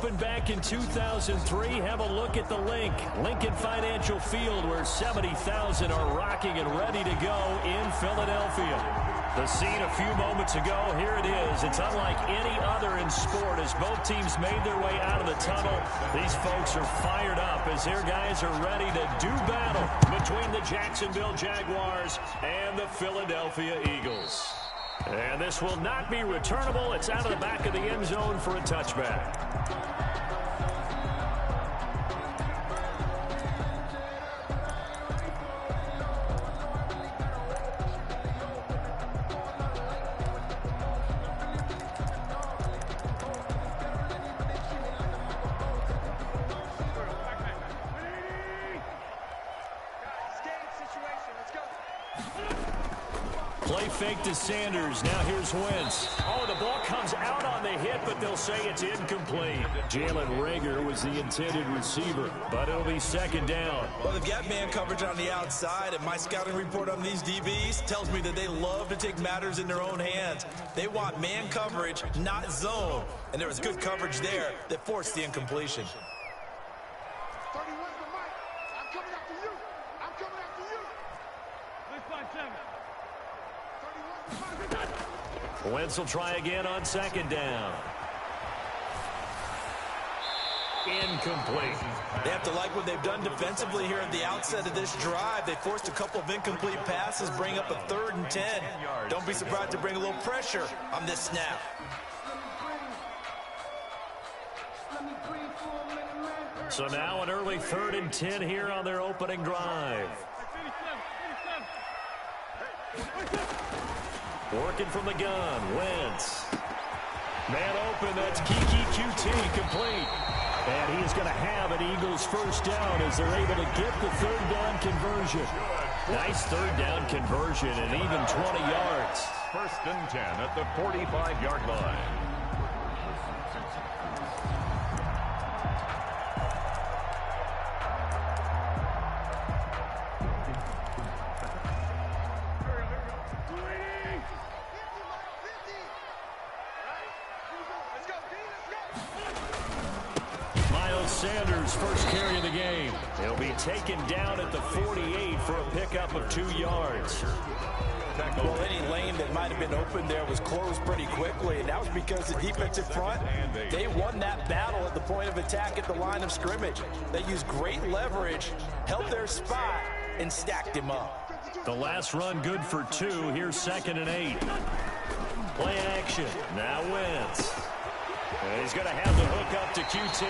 opened back in 2003. Have a look at the link. Lincoln Financial Field, where 70,000 are rocking and ready to go in Philadelphia. The scene a few moments ago, here it is. It's unlike any other in sport as both teams made their way out of the tunnel. These folks are fired up as their guys are ready to do battle between the Jacksonville Jaguars and the Philadelphia Eagles. And this will not be returnable. It's out of the back of the end zone for a touchback. Play fake to Sanders. Now here's Wentz. Oh, the ball comes out on the hit, but they'll say it's incomplete. Jalen Reagor was the intended receiver, but it'll be second down. Well, they've got man coverage on the outside, and my scouting report on these DBs tells me that they love to take matters in their own hands. They want man coverage, not zone. And there was good coverage there that forced the incompletion. Wentz will try again on second down. Incomplete. They have to like what they've done defensively here at the outset of this drive. They forced a couple of incomplete passes, bring up a 3rd and 10. Don't be surprised to bring a little pressure on this snap. So now an early 3rd and 10 here on their opening drive. Working from the gun, Wentz. Man open, that's Kiki QT, complete. And he is going to have an Eagles first down as they're able to get the 3rd down conversion. Nice 3rd down conversion and even 20 yards. 1st and 10 at the 45-yard line. Sanders' first carry of the game. He'll be taken down at the 48 for a pickup of 2 yards. Well, any lane that might have been open there was closed pretty quickly, and that was because the defensive front, they won that battle at the point of attack at the line of scrimmage. They used great leverage, held their spot, and stacked him up. The last run good for 2. Here's 2nd and 8. Play action. Now Wentz. And he's going to have the hook up to QT.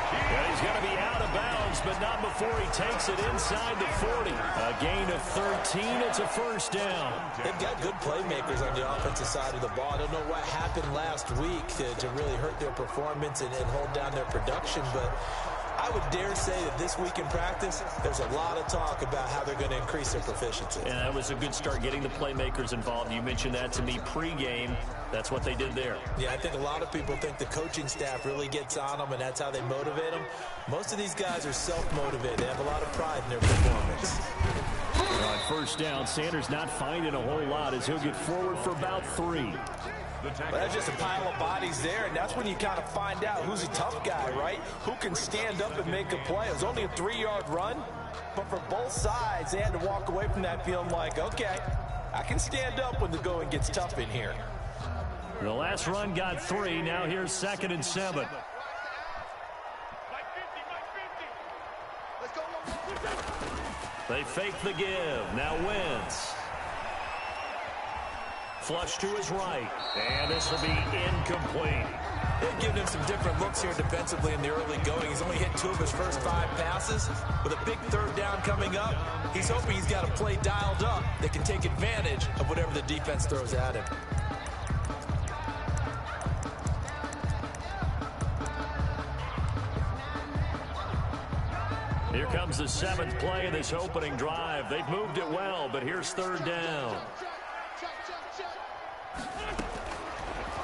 And he's going to be out of bounds, but not before he takes it inside the 40. A gain of 13. It's a first down. They've got good playmakers on the offensive side of the ball. I don't know what happened last week to really hurt their performance and hold down their production, but I would dare say that this week in practice, there's a lot of talk about how they're going to increase their proficiency. And that was a good start getting the playmakers involved. You mentioned that to me pregame. That's what they did there. Yeah, I think a lot of people think the coaching staff really gets on them, and that's how they motivate them. Most of these guys are self-motivated. They have a lot of pride in their performance. On first down, Sanders not finding a whole lot as he'll get forward for about 3. But that's just a pile of bodies there, and that's when you kind of find out who's a tough guy, right? Who can stand up and make a play. It was only a 3-yard run, but for both sides, they had to walk away from that feeling like, okay, I can stand up when the going gets tough in here. The last run got 3. Now here's 2nd and 7. They fake the give. Now Wentz. Flush to his right. And this will be incomplete. They've given him some different looks here defensively in the early going. He's only hit 2 of his first 5 passes. With a big 3rd down coming up, he's hoping he's got a play dialed up that can take advantage of whatever the defense throws at him. Here comes the 7th play of this opening drive. They've moved it well, but here's 3rd down.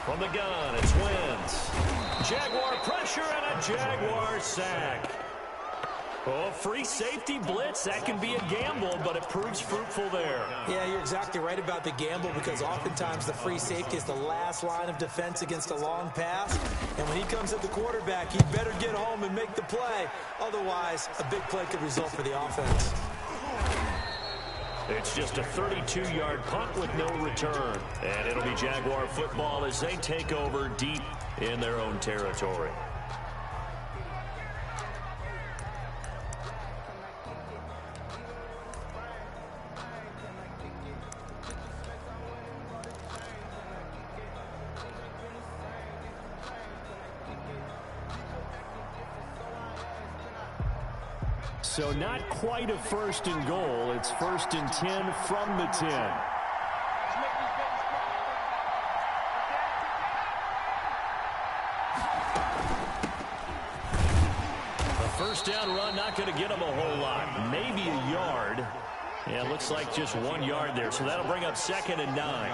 From the gun, it's Wentz. Jaguar pressure and a Jaguar sack. Oh, free safety blitz. That can be a gamble, but it proves fruitful there. Yeah, you're exactly right about the gamble because oftentimes the free safety is the last line of defense against a long pass. And when he comes at the quarterback, he better get home and make the play. Otherwise, a big play could result for the offense. It's just a 32-yard punt with no return. And it'll be Jaguar football as they take over deep in their own territory. So not quite a first and goal. It's first and 10 from the 10. A first down run, not going to get him a whole lot. Maybe a yard. Yeah, it looks like just 1 yard there. So that'll bring up 2nd and 9.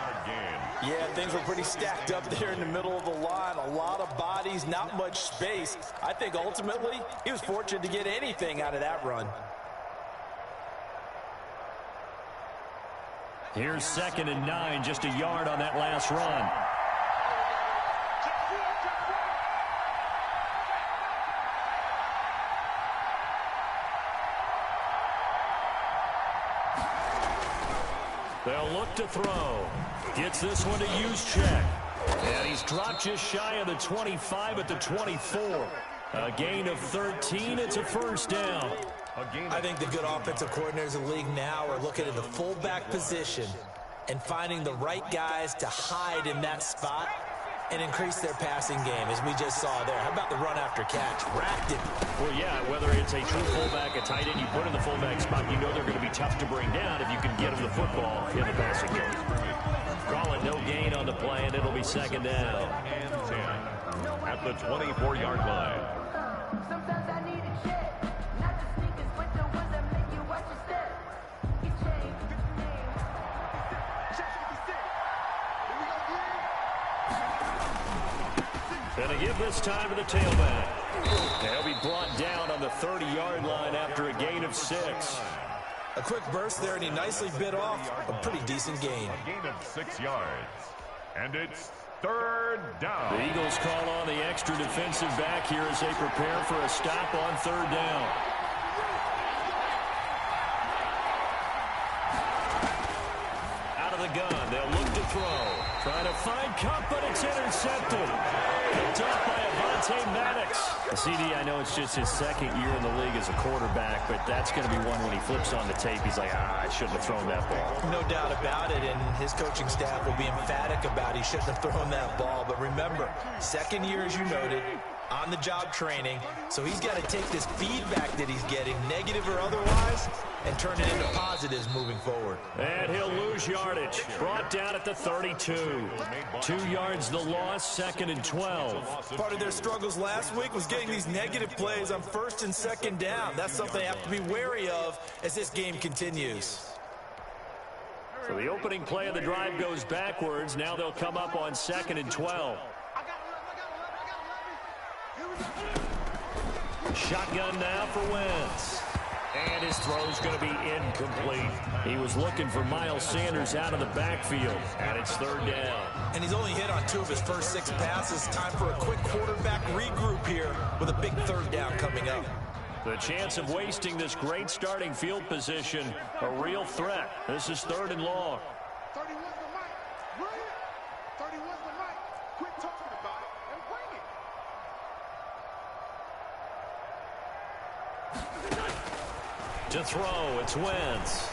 Yeah, things were pretty stacked up there in the middle of the line. A lot of bodies, not much space. I think ultimately he was fortunate to get anything out of that run. Here's 2nd and 9, just a yard on that last run. They'll look to throw. Gets this one to use check. And he's dropped just shy of the 25 at the 24. A gain of 13. It's a first down. I think the good offensive coordinators in the league now are looking at the fullback position and finding the right guys to hide in that spot and increase their passing game, as we just saw there. How about the run after catch? Racked it. Well, yeah, whether it's a true fullback, a tight end, you put in the fullback spot, you know they're going to be tough to bring down if you can get them the football in the passing game. Call it no gain on the play, and it'll be 2nd down. And 10 at the 24-yard line. Sometimes I need a check, not the sneakers, but the ones that make you watch your step. Get changed, name. Gonna give this time to the tailback. They'll be brought down on the 30-yard line after a gain of 6. A quick burst there, and he nicely bit off a pretty decent gain. A gain of 6 yards. And it's 3rd down. The Eagles call on the extra defensive back here as they prepare for a stop on 3rd down. Out of the gun, they'll look to throw. Trying to find Cup, but it's intercepted. Picked off by Avonte Maddox. The CD, I know it's just his 2nd year in the league as a quarterback, but that's going to be one when he flips on the tape. He's like, I shouldn't have thrown that ball. No doubt about it, and his coaching staff will be emphatic about he shouldn't have thrown that ball. But remember, 2nd year, as you noted, on-the-job training, so he's got to take this feedback that he's getting, negative or otherwise, and turn it into positives moving forward. And he'll lose yardage. Brought down at the 32. 2 yards the loss, 2nd and 12. Part of their struggles last week was getting these negative plays on 1st and 2nd down. That's something they have to be wary of as this game continues. So the opening play of the drive goes backwards. Now they'll come up on 2nd and 12. Shotgun now for Wentz. And his throw's going to be incomplete. He was looking for Miles Sanders out of the backfield, and it's 3rd down. And he's only hit on 2 of his first 6 passes. Time for a quick quarterback regroup here with a big 3rd down coming up. The chance of wasting this great starting field position, a real threat. This is 3rd and long. 31's the mic. Bring it. 31's the mic. Quit talking about it and bring it. To throw, it's Wentz.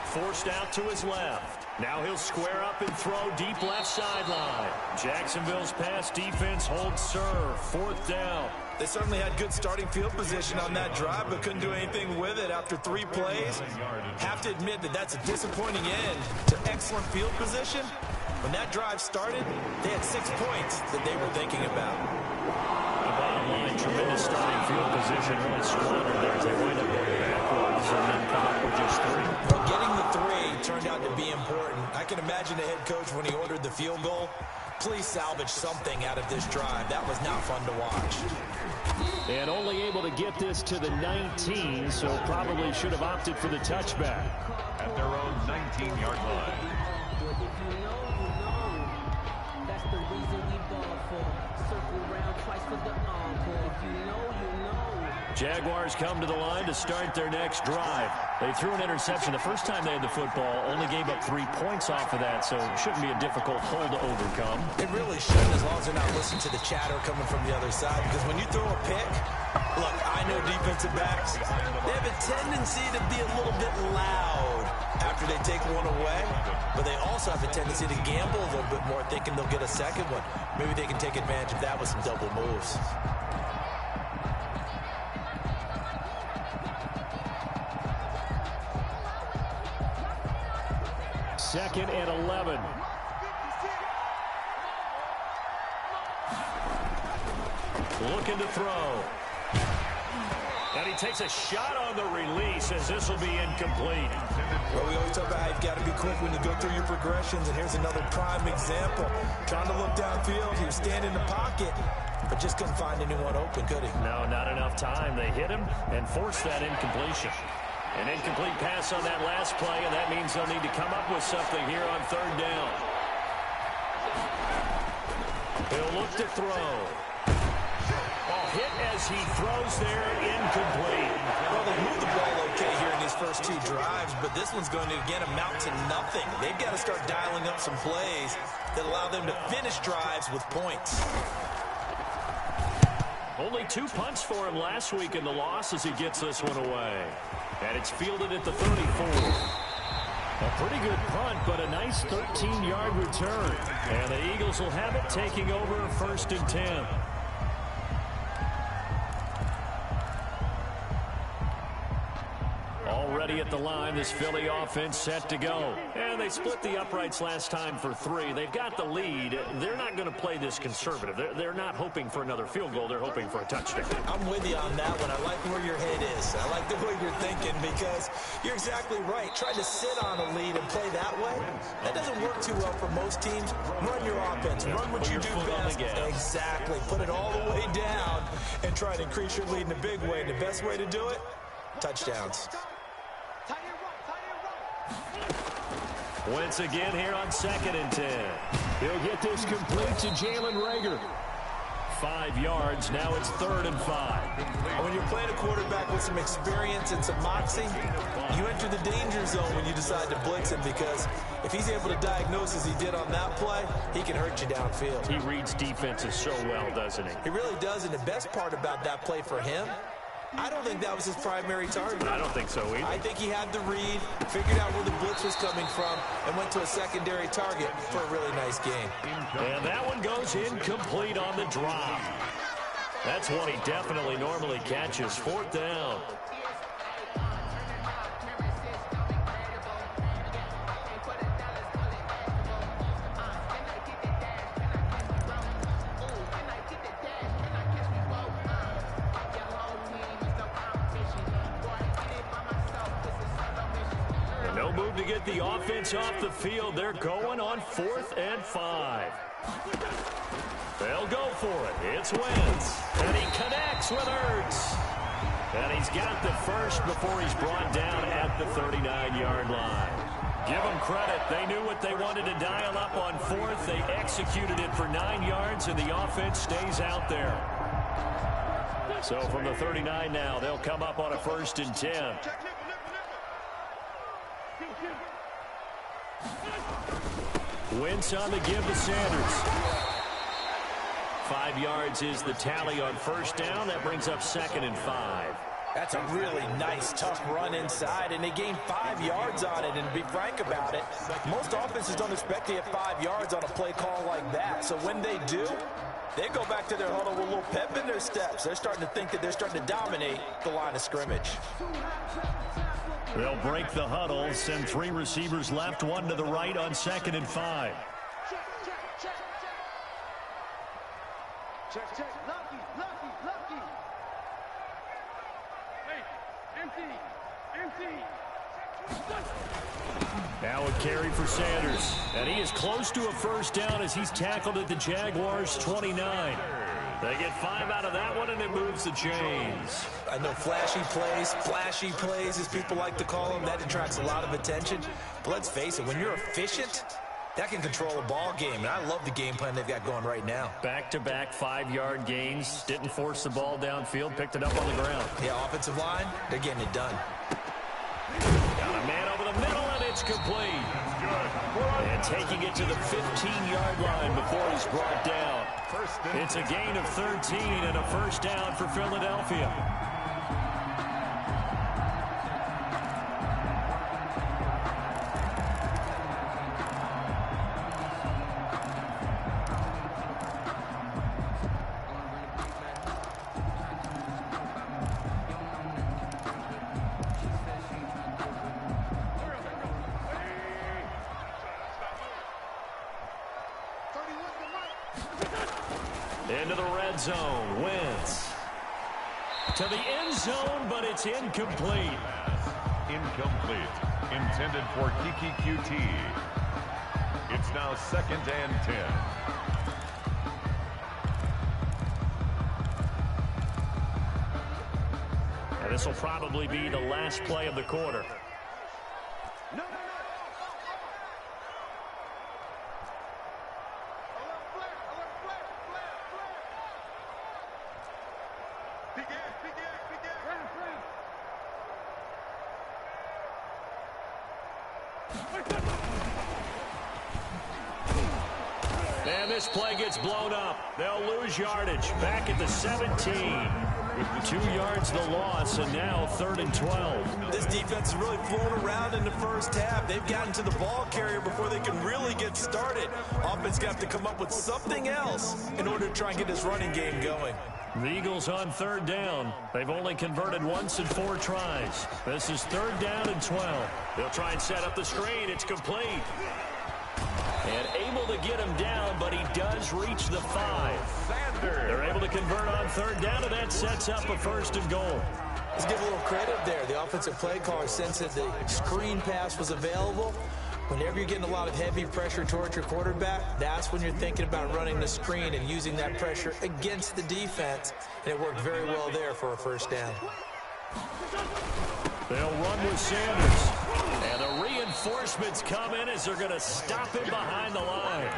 Forced out to his left. Now he'll square up and throw deep left sideline. Jacksonville's pass defense holds serve. 4th down. They certainly had good starting field position on that drive, but couldn't do anything with it after 3 plays. Have to admit that that's a disappointing end to excellent field position. When that drive started, they had 6 points that they were thinking about. The bottom line, tremendous starting field position, really squandered there as they wind up going backwards and then come up with just 3. Well, getting the 3 turned out to be important. I can imagine the head coach when he ordered the field goal. Please salvage something out of this drive. That was not fun to watch. And only able to get this to the 19, so probably should have opted for the touchback. At their own 19-yard line. That's the reason we ball for. Circle round twice for the encore. You know. Jaguars come to the line to start their next drive. They threw an interception the first time they had the football, only gave up 3 points off of that, so it shouldn't be a difficult hole to overcome. It really shouldn't, as long as they're not listening to the chatter coming from the other side, because when you throw a pick, look, I know defensive backs, they have a tendency to be a little bit loud after they take one away, but they also have a tendency to gamble a little bit more, thinking they'll get a second one. Maybe they can take advantage of that with some double moves. Second and 11. Looking to throw. And he takes a shot on the release as this will be incomplete. Well, we always talk about how you've got to be quick when you go through your progressions, and here's another prime example. Trying to look downfield, he was standing in the pocket, but just couldn't find anyone open, could he? No, not enough time. They hit him and forced that incompletion. An incomplete pass on that last play, and that means they'll need to come up with something here on third down. He'll look to throw. Hit as he throws there, incomplete. Well, they moved the ball okay here in these first 2 drives, but this one's going to, again, amount to nothing. They've got to start dialing up some plays that allow them to finish drives with points. Only 2 punts for him last week in the loss as he gets this one away. And it's fielded at the 34. A pretty good punt, but a nice 13-yard return. And the Eagles will have it, taking over a 1st and 10. Already at the line, this Philly offense set to go. And they split the uprights last time for 3. They've got the lead. They're not going to play this conservative. They're not hoping for another field goal. They're hoping for a touchdown. I'm with you on that one. I like where your head is. I like the way you're thinking, because you're exactly right. Trying to sit on a lead and play that way, that doesn't work too well for most teams. Run your offense. Run what you do best. Exactly. Put it all the way down and try to increase your lead in a big way. And the best way to do it, touchdowns. Once again here on 2nd and 10. He'll get this complete to Jalen Reagor. 5 yards. Now it's 3rd and 5. When you're playing a quarterback with some experience and some moxie, you enter the danger zone when you decide to blitz him, because if he's able to diagnose as he did on that play, he can hurt you downfield. He reads defenses so well, doesn't he? He really does, and the best part about that play for him, I don't think that was his primary target. I don't think so either. I think he had the read, figured out where the blitz was coming from, and went to a secondary target for a really nice game. And that one goes incomplete on the drop. That's one he definitely normally catches. 4th down. Move to get the offense off the field. They're going on 4th and 5. They'll go for it. It's Wentz. And he connects with Ertz. And he's got the first before he's brought down at the 39-yard line. Give them credit. They knew what they wanted to dial up on 4th. They executed it for 9 yards, and the offense stays out there. So from the 39 now, they'll come up on a 1st and 10. Wentz on the give to Sanders. 5 yards is the tally on 1st down. That brings up 2nd and 5. That's a really nice, tough run inside, and they gained 5 yards on it. And to be frank about it, most offenses don't expect to get 5 yards on a play call like that. So when they do, they go back to their huddle with a little pep in their steps. They're starting to think that they're starting to dominate the line of scrimmage. They'll break the huddle, send 3 receivers left, 1 to the right on 2nd and 5. Check. Lucky. Hey, empty. Now a carry for Sanders. And he is close to a 1st down as he's tackled at the Jaguars' 29. They get 5 out of that one, and it moves the chains. I know flashy plays, as people like to call them, that attracts a lot of attention. But let's face it, when you're efficient, that can control a ball game, and I love the game plan they've got going right now. Back-to-back 5-yard gains. Didn't force the ball downfield. Picked it up on the ground. Yeah, offensive line, they're getting it done. Got a man over the middle, and it's complete. And taking it to the 15-yard line before he's brought down. It's a gain of 13 and a first down for Philadelphia. Into the red zone. Wentz to the end zone, but it's incomplete. Incomplete. Intended for Kiki QT. It's now 2nd and 10. And this will probably be the last play of the quarter. And this play gets blown up. They'll lose yardage. Back at the 17. 2 yards the loss, and now 3rd and 12. This defense is really flown around in the first half. They've gotten to the ball carrier before they can really get started. Offense got to come up with something else in order to try and get this running game going. The Eagles on 3rd down. They've only converted once in 4 tries. This is 3rd down and 12. They'll try and set up the screen. It's complete. And able to get him down, but he does reach the 5. They're able to convert on 3rd down, and that sets up a 1st and goal. Let's give a little credit there. The offensive play caller sensed that the screen pass was available. Whenever you're getting a lot of heavy pressure towards your quarterback, that's when you're thinking about running the screen and using that pressure against the defense. And it worked very well there for a 1st down. They'll run with Sanders. And the reinforcements come in as they're going to stop him behind the line.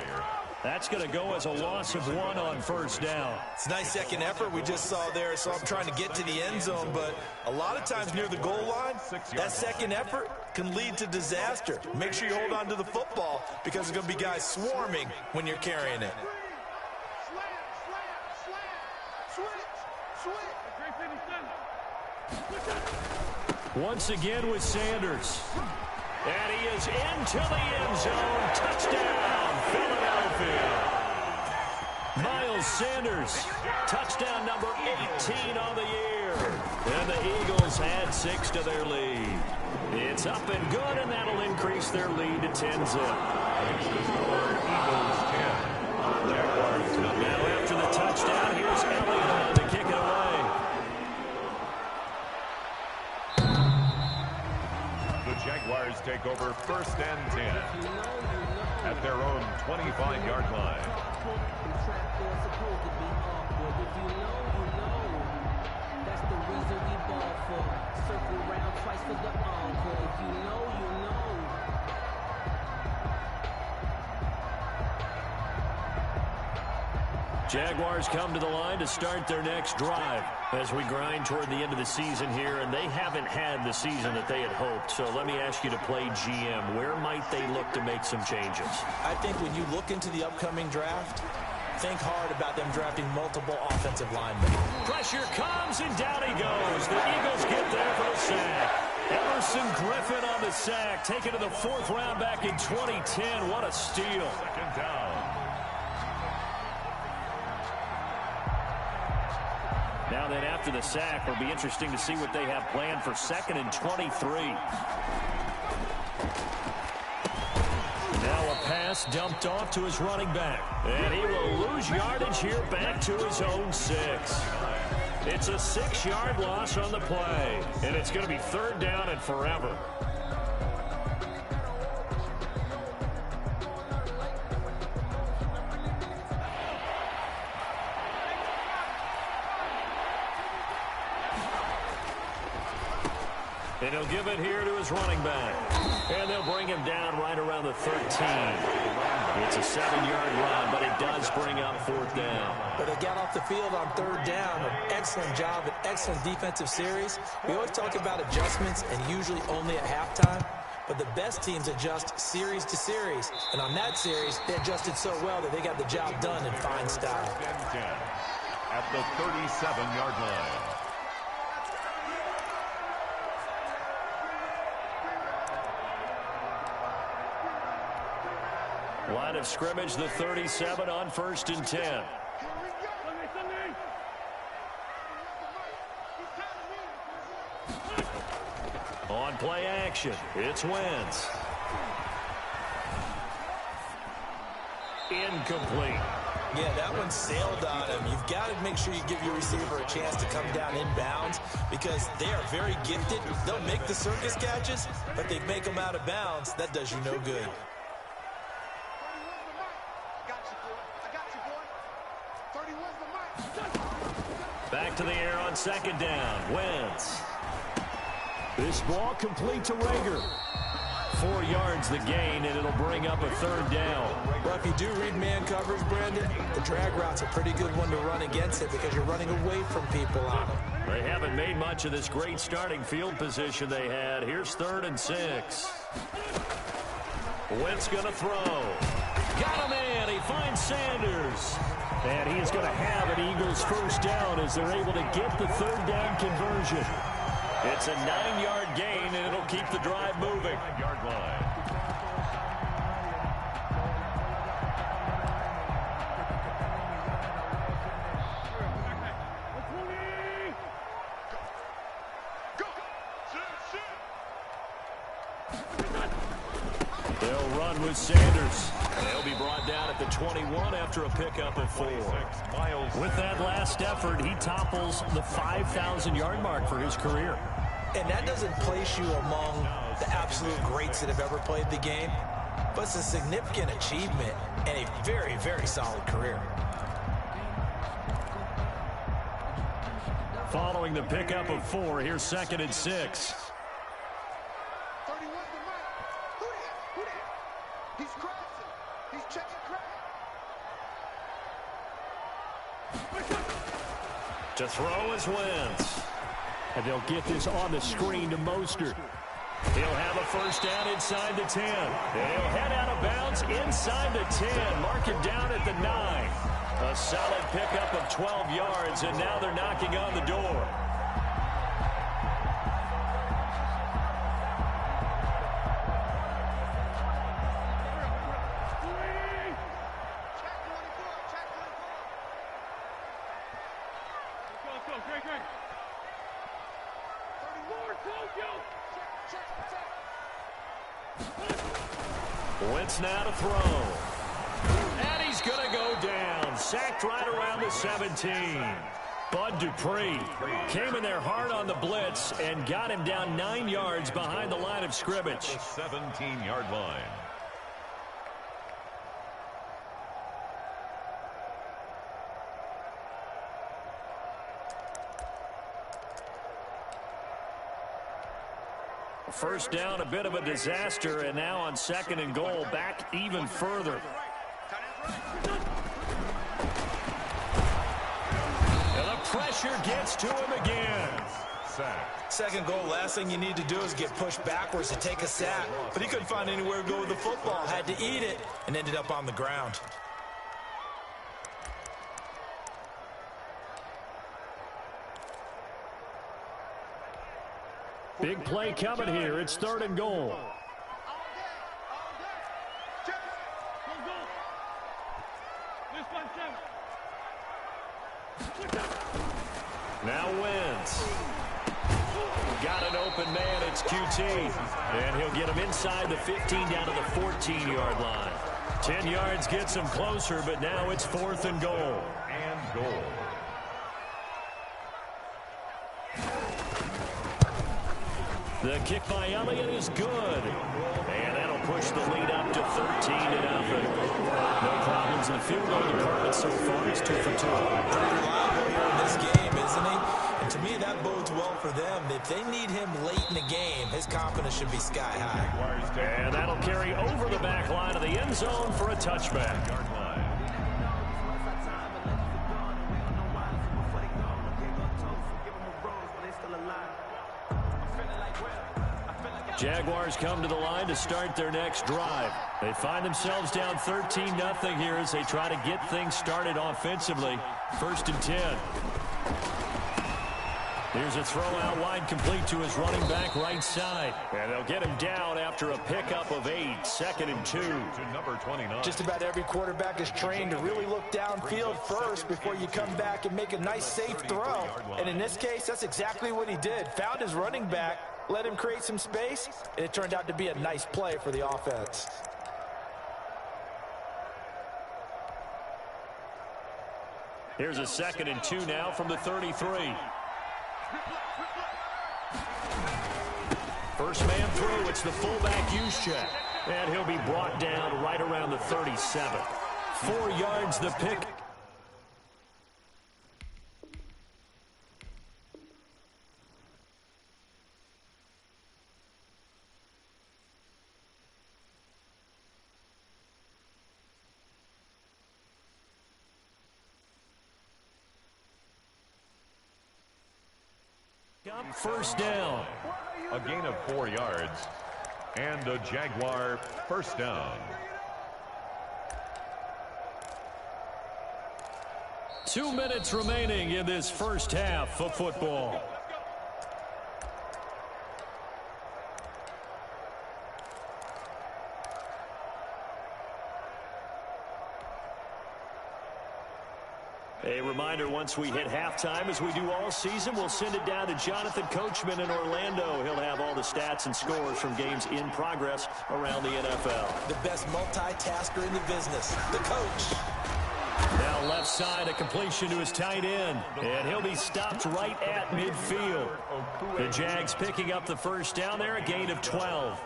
That's going to go as a loss of 1 on 1st down. It's a nice second effort we just saw there. So I'm trying to get to the end zone, but a lot of times near the goal line, that second effort can lead to disaster. Make sure you hold on to the football because there's going to be guys swarming when you're carrying it. Once again with Sanders. And he is into the end zone. Touchdown, Philadelphia. Miles Sanders, touchdown number 18 on the year. And the Eagles add 6 to their lead. It's up and good, and that'll increase their lead to 10-zip. Eagles 10. Jaguars 9. Now after the touchdown, here's Elliott on to kick it away. The Jaguars take over 1st and 10 at their own 25-yard line. That's the reason we ball for. Circle round twice for the encore. If you know, you know. Jaguars come to the line to start their next drive as we grind toward the end of the season here, and they haven't had the season that they had hoped. So let me ask you to play GM. Where might they look to make some changes? I think when you look into the upcoming draft, think hard about them drafting multiple offensive linemen. Pressure comes, and down he goes. The Eagles get there for the sack. Emerson Griffin on the sack, taken to the 4th round back in 2010. What a steal. 2nd down. Now then, after the sack, it'll be interesting to see what they have planned for 2nd and 23. Now a pass dumped off to his running back. And he will lose yardage here back to his own 6. It's a 6-yard loss on the play. And it's going to be 3rd down and forever. And he'll give it here to his running back. And they'll bring him down right around the 13. It's a 7-yard run, but it does bring up 4th down. But they got off the field on 3rd down. An excellent job, an excellent defensive series. We always talk about adjustments and usually only at halftime. But the best teams adjust series to series. And on that series, they adjusted so well that they got the job done in fine style. At the 37-yard line. Line of scrimmage, the 37 on 1st and 10. On play action, it's Wentz. Incomplete. Yeah, that one sailed on him. You've got to make sure you give your receiver a chance to come down inbounds because they are very gifted. They'll make the circus catches, but they make them out of bounds. That does you no good. Back to the air on 2nd down. Wentz. This ball complete to Rager. 4 yards the gain, and it'll bring up a 3rd down. Well, if you do read man coverage, Brandon, the drag route's a pretty good one to run against it because you're running away from people on them. They haven't made much of this great starting field position they had. Here's 3rd and 6. Wentz going to throw. Got him in. He finds Sanders. And he is going to have an Eagles 1st down as they're able to get the 3rd down conversion. It's a 9-yard gain, and it'll keep the drive moving. 9-yard line. They'll run with Sanders. They'll be brought down at the 21 after a pickup of 4. With that last effort, he topples the 5,000-yard mark for his career. And that doesn't place you among the absolute greats that have ever played the game, but it's a significant achievement and a very, very solid career. Following the pickup of 4, here's 2nd and 6. He's crossing. He's checking crack. To throw is Wentz. And they'll get this on the screen to Mostert. He'll have a 1st down inside the 10. And he'll head out of bounds inside the 10. Mark him down at the 9. A solid pickup of 12 yards, and now they're knocking on the door. Wentz now to throw. And he's going to go down. Sacked right around the 17. Bud Dupree came in there hard on the blitz and got him down 9 yards behind the line of scrimmage. 17-yard line. First down, a bit of a disaster, and now on 2nd and goal, back even further. And the pressure gets to him again. Sack. 2nd goal, last thing you need to do is get pushed backwards and take a sack. But he couldn't find anywhere to go with the football. Had to eat it and ended up on the ground. Big play coming here. It's 3rd and goal. Now Wentz. Got an open man. It's QT. And he'll get him inside the 15 down to the 14-yard line. 10 yards gets him closer, but now it's 4th and goal. And goal. The kick by Elliott is good. And that'll push the lead up to 13-0. No problems in the field goal department so far. It's 2 for 2. Pretty reliable here in this game, isn't he? And to me, that bodes well for them. If they need him late in the game, his confidence should be sky high. And that'll carry over the back line of the end zone for a touchback. Jaguars come to the line to start their next drive. They find themselves down 13-0 here as they try to get things started offensively. 1st and 10. Here's a throw out wide, complete to his running back right side. And they'll get him down after a pickup of 8. 2nd and 2. To number 29. Just about every quarterback is trained to really look downfield first before you come back and make a nice, safe throw. And in this case, that's exactly what he did. Found his running back, let him create some space, and it turned out to be a nice play for the offense. Here's a 2nd and 2 now from the 33. First man through, it's the fullback use check. And he'll be brought down right around the 37. 4 yards the pick. First down. A gain of 4 yards. And a Jaguar first down. 2 minutes remaining in this first half of football. A reminder, once we hit halftime, as we do all season, we'll send it down to Jonathan Coachman in Orlando. He'll have all the stats and scores from games in progress around the NFL. The best multitasker in the business, the coach. Now left side, a completion to his tight end, and he'll be stopped right at midfield. The Jags picking up the first down there, a gain of 12.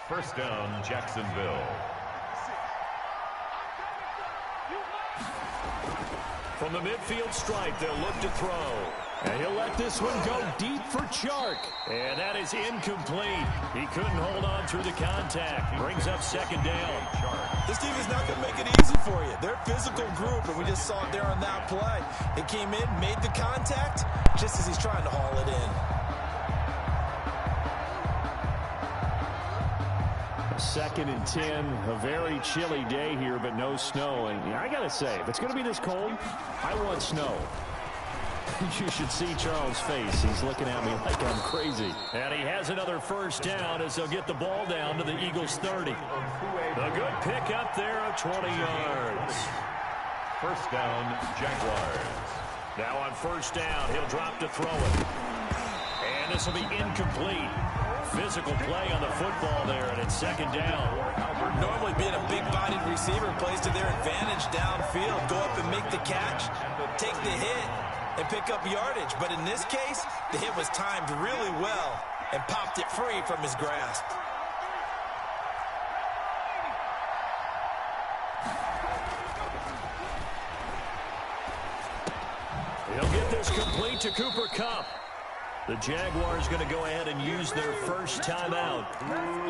First down, Jacksonville. From the midfield stripe, they'll look to throw. And he'll let this one go deep for Chark. And that is incomplete. He couldn't hold on through the contact. Brings up 2nd down. This team is not going to make it easy for you. They're a physical group, and we just saw it there on that play. They came in, made the contact, just as he's trying to haul it in. 2nd and 10, a very chilly day here, but no snow. And I got to say, if it's going to be this cold, I want snow. You should see Charles' face. He's looking at me like I'm crazy. And he has another first down as they'll get the ball down to the Eagles' 30. A good pick up there of 20 yards. First down, Jaguars. Now on first down, he'll drop to throw it. And this will be incomplete. Physical play on the football there, and it's 2nd down. Normally being a big-bodied receiver plays to their advantage downfield. Go up and make the catch, take the hit, and pick up yardage. But in this case, the hit was timed really well and popped it free from his grasp. He'll get this complete to Cooper Kupp. The Jaguars going to go ahead and use their first timeout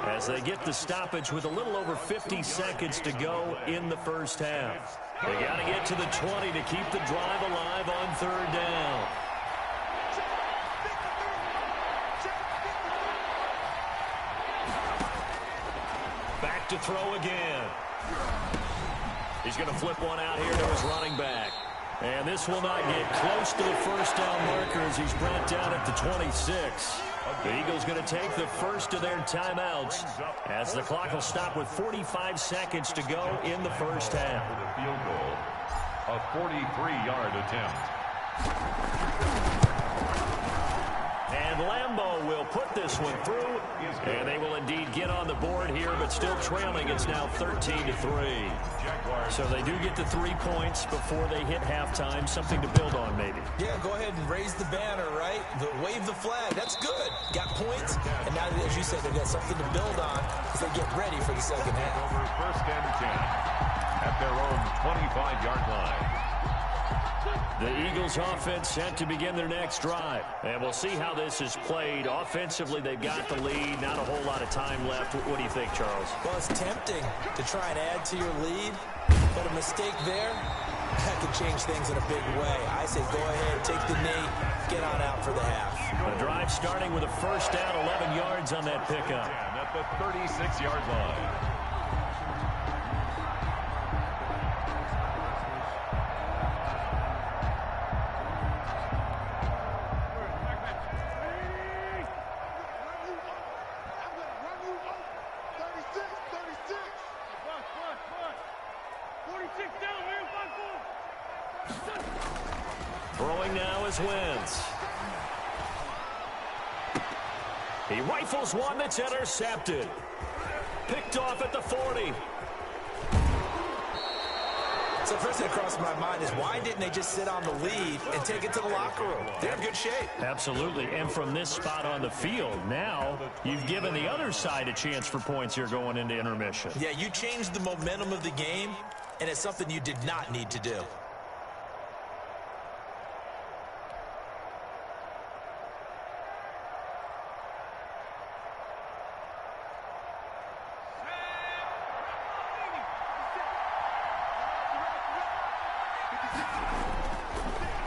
as they get the stoppage with a little over 50 seconds to go in the first half. They got to get to the 20 to keep the drive alive on 3rd down. Back to throw again. He's going to flip one out here to his running back. And this will not get close to the first down marker as he's brought down at the 26. The Eagles going to take the first of their timeouts as the clock will stop with 45 seconds to go in the first half. For the field goal, a 43-yard attempt. And Lambeau will put this one through, and they will indeed get on the board here, but still trailing. It's now 13-3. So they do get the 3 points before they hit halftime, something to build on maybe. Yeah, go ahead and raise the banner, right? Wave the flag. That's good. Got points, and now, as you said, they've got something to build on as they get ready for the second half. Over 1st and 10 at their own 25-yard line. The Eagles offense set to begin their next drive. And we'll see how this is played. Offensively, they've got the lead. Not a whole lot of time left. What do you think, Charles? Well, it's tempting to try and add to your lead, but a mistake there, that could change things in a big way. I say go ahead, take the knee, get on out for the half. The drive starting with a first down, 11 yards on that pickup. At the 36-yard line. Throwing now is Wentz. He rifles one that's intercepted. Picked off at the 40. So first thing that crossed my mind is why didn't they just sit on the lead and take it to the locker room? They're in good shape. Absolutely. And from this spot on the field, now you've given the other side a chance for points here going into intermission. Yeah, you changed the momentum of the game, and it's something you did not need to do.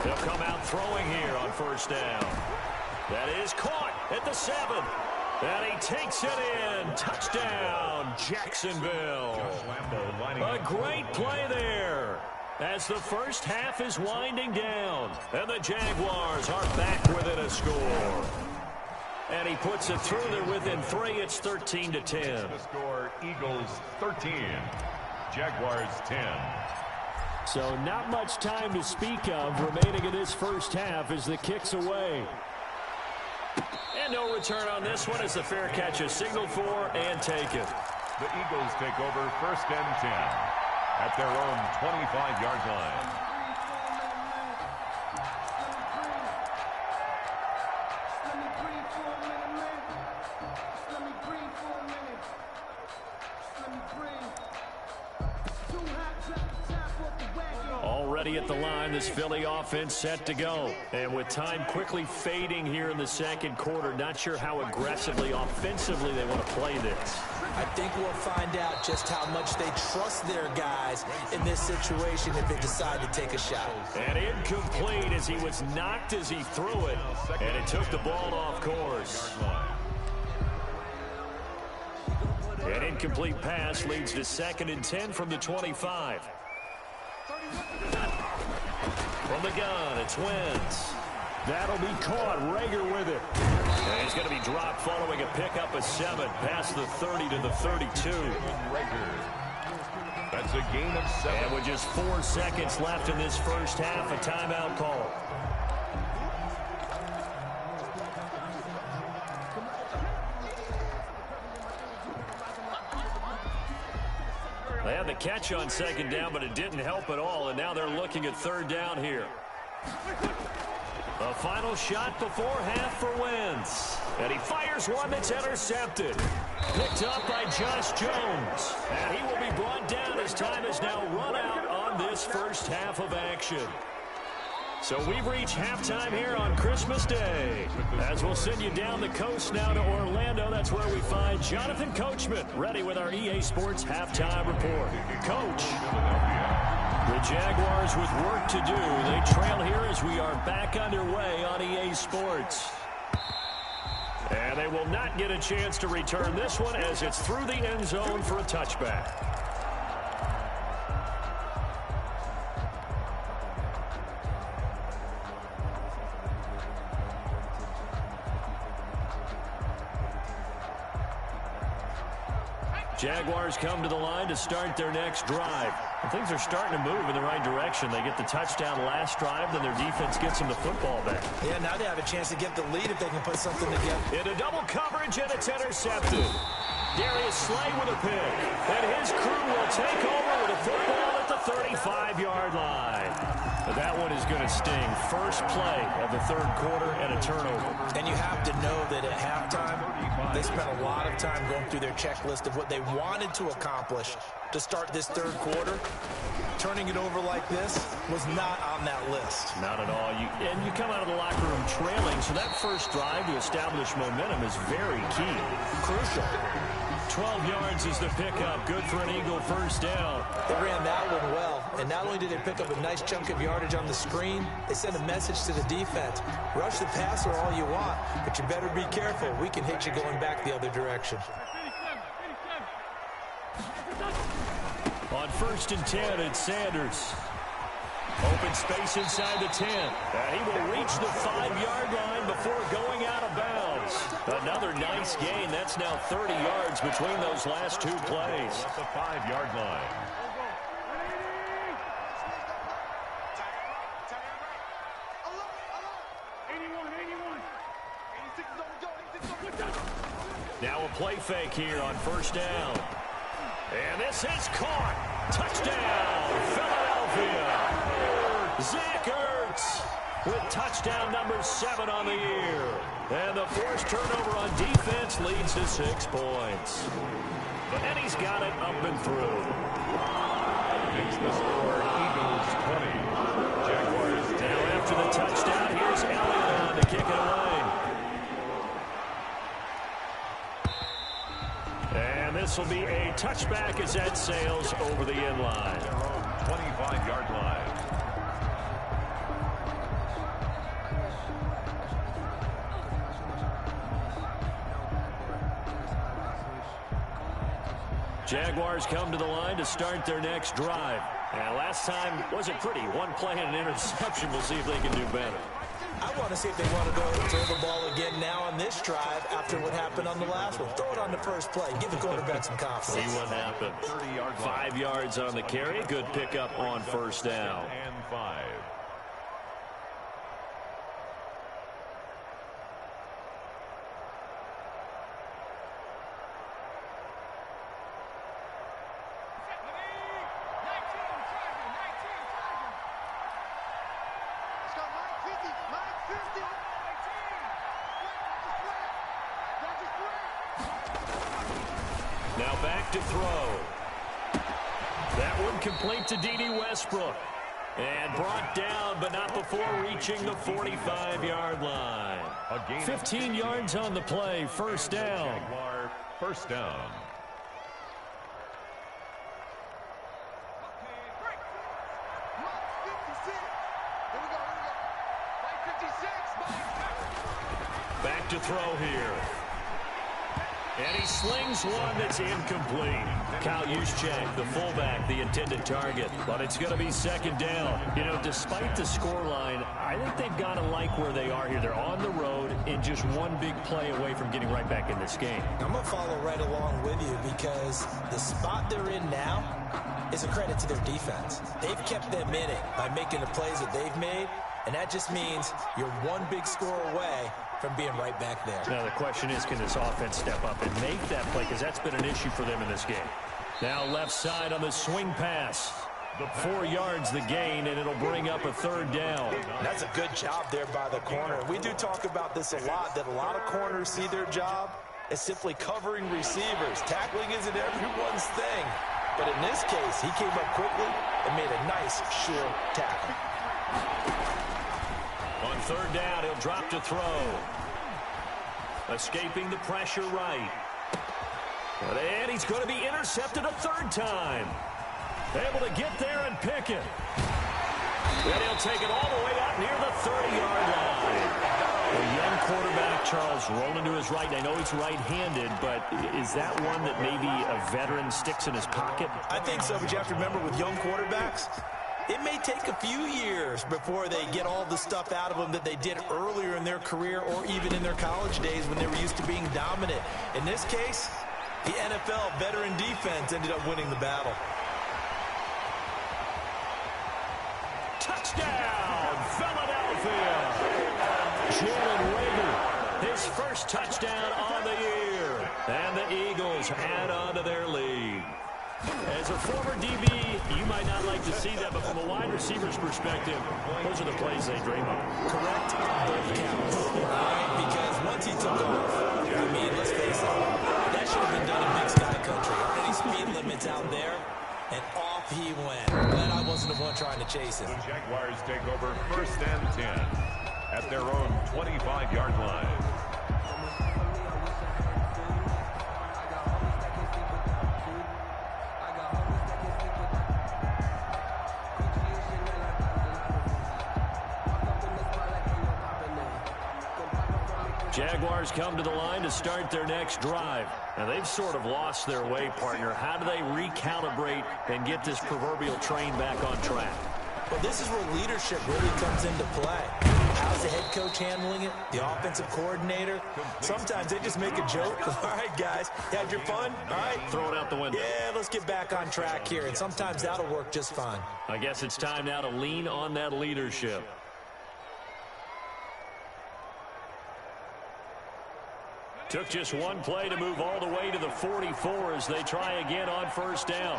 He'll come out throwing here on first down. That is caught at the 7. And he takes it in. Touchdown, Jacksonville. A great play there as the first half is winding down. And the Jaguars are back within a score. And he puts it through there within 3. It's 13-10. The score, Eagles 13, Jaguars 10. So not much time to speak of remaining in this first half as the kick's away. And no return on this one as the fair catch is signaled for and taken. The Eagles take over first and 10 at their own 25-yard line. Already at the line, this Philly offense set to go. And with time quickly fading here in the second quarter, not sure how aggressively, offensively they want to play this. I think we'll find out just how much they trust their guys in this situation if they decide to take a shot. And incomplete as he was knocked as he threw it. And it took the ball off course. An incomplete pass leads to 2nd and 10 from the 25. From the gun, it's Wentz. That'll be caught. Rager with it. And he's going to be dropped following a pickup of 7 past the 30 to the 32. That's a gain of 7. And with just 4 seconds left in this first half, a timeout call. They had the catch on 2nd down, but it didn't help at all, and now they're looking at 3rd down here. A final shot before half for Wentz. And he fires one that's intercepted. Picked up by Josh Jones. And he will be brought down as time has now run out on this first half of action. So we've reached halftime here on Christmas Day. As we'll send you down the coast now to Orlando, that's where we find Jonathan Coachman, ready with our EA Sports halftime report. Coach. The Jaguars with work to do. They trail here as we are back underway on EA Sports. And they will not get a chance to return this one as it's through the end zone for a touchback. Jaguars come to the line to start their next drive. And things are starting to move in the right direction. They get the touchdown last drive, then their defense gets them the football back. Yeah, now they have a chance to get the lead if they can put something together. Into double coverage, and it's intercepted. Darius Slay with a pick. And his crew will take over with a football at the 35-yard line. But that one is going to sting. First play of the third quarter and a turnover. And you have to know that at halftime, they spent a lot of time going through their checklist of what they wanted to accomplish to start this third quarter. Turning it over like this was not on that list. Not at all. And you come out of the locker room trailing, so that first drive to establish momentum is very key. Crucial. 12 yards is the pickup. Good for an Eagle first down. They ran that one well, and not only did they pick up a nice chunk of yardage on the screen, they sent a message to the defense. Rush the passer all you want, but you better be careful. We can hit you going back the other direction. On 1st and 10, it's Sanders. Open space inside the 10. And he will reach the 5-yard line before going out of bounds. Another nice gain. That's now 30 yards between those last two plays. At the 5-yard line. Now a play fake here on first down. And this is caught. Touchdown, Philadelphia. Zach Ertz with touchdown number 7 on the year. And the forced turnover on defense leads to 6 points. And he's got it up and through. Makes the score Eagles 20. Jaguars 10. Now after the touchdown, here's Elliott on to kick it away. And this will be a touchback as that sails over the end line. 25-yard line. Jaguars come to the line to start their next drive. And last time wasn't pretty. One play and an interception. We'll see if they can do better. I want to see if they want to go and throw the ball again now on this drive after what happened on the last one. Throw it on the first play. Give the quarterback some confidence. See what happens. 5 yards on the carry. Good pickup on first down. And 5. Now back to throw. That one complete to D.D. Westbrook. And brought down, but not before reaching the 45-yard line. 15 yards on the play. First down. Jaguar first down. Back to throw here. And he slings one that's incomplete. Kyle Juszczyk, the fullback, the intended target. But it's going to be second down. You know, despite the scoreline, I think they've got to like where they are here. They're on the road and just one big play away from getting right back in this game. I'm going to follow right along with you because the spot they're in now is a credit to their defense. They've kept them in it by making the plays that they've made, and that just means you're one big score away from being right back there. Now the question is, can this offense step up and make that play? Because that's been an issue for them in this game. Now left side on the swing pass. 4 yards the gain, and it'll bring up a third down. That's a good job there by the corner. We do talk about this a lot, that a lot of corners see their job as simply covering receivers. Tackling isn't everyone's thing. But in this case, he came up quickly and made a nice, sure tackle. On third down, he'll drop to throw. Escaping the pressure right. And he's going to be intercepted a third time. Able to get there and pick it. And he'll take it all the way out near the 30-yard line. The young quarterback, Charles, rolling to his right. I know he's right-handed, but is that one that maybe a veteran sticks in his pocket? I think so, but you have to remember with young quarterbacks, it may take a few years before they get all the stuff out of them that they did earlier in their career or even in their college days when they were used to being dominant. In this case, the NFL veteran defense ended up winning the battle. Touchdown, Philadelphia! Jalen Reagor, his first touchdown on the year. And the Eagles add on to their lead. As a former DB, you might not like to see that, but from a wide receiver's perspective, those are the plays they dream of. Correct both counts. All right, because once he took off, I mean, let's face it, that should have been done in Big Sky Country. Already speed limits out there, and off he went. Glad I wasn't the one trying to chase him. The Jaguars take over 1st and 10 at their own 25-yard line. Jaguars come to the line to start their next drive. And they've sort of lost their way, partner. How do they recalibrate and get this proverbial train back on track? Well, this is where leadership really comes into play. How's the head coach handling it? The offensive coordinator? Sometimes they just make a joke. All right, guys, you had your fun? All right. Throw it out the window. Yeah, let's get back on track here. And sometimes that'll work just fine. I guess it's time now to lean on that leadership. Took just one play to move all the way to the 44 as they try again on 1st down.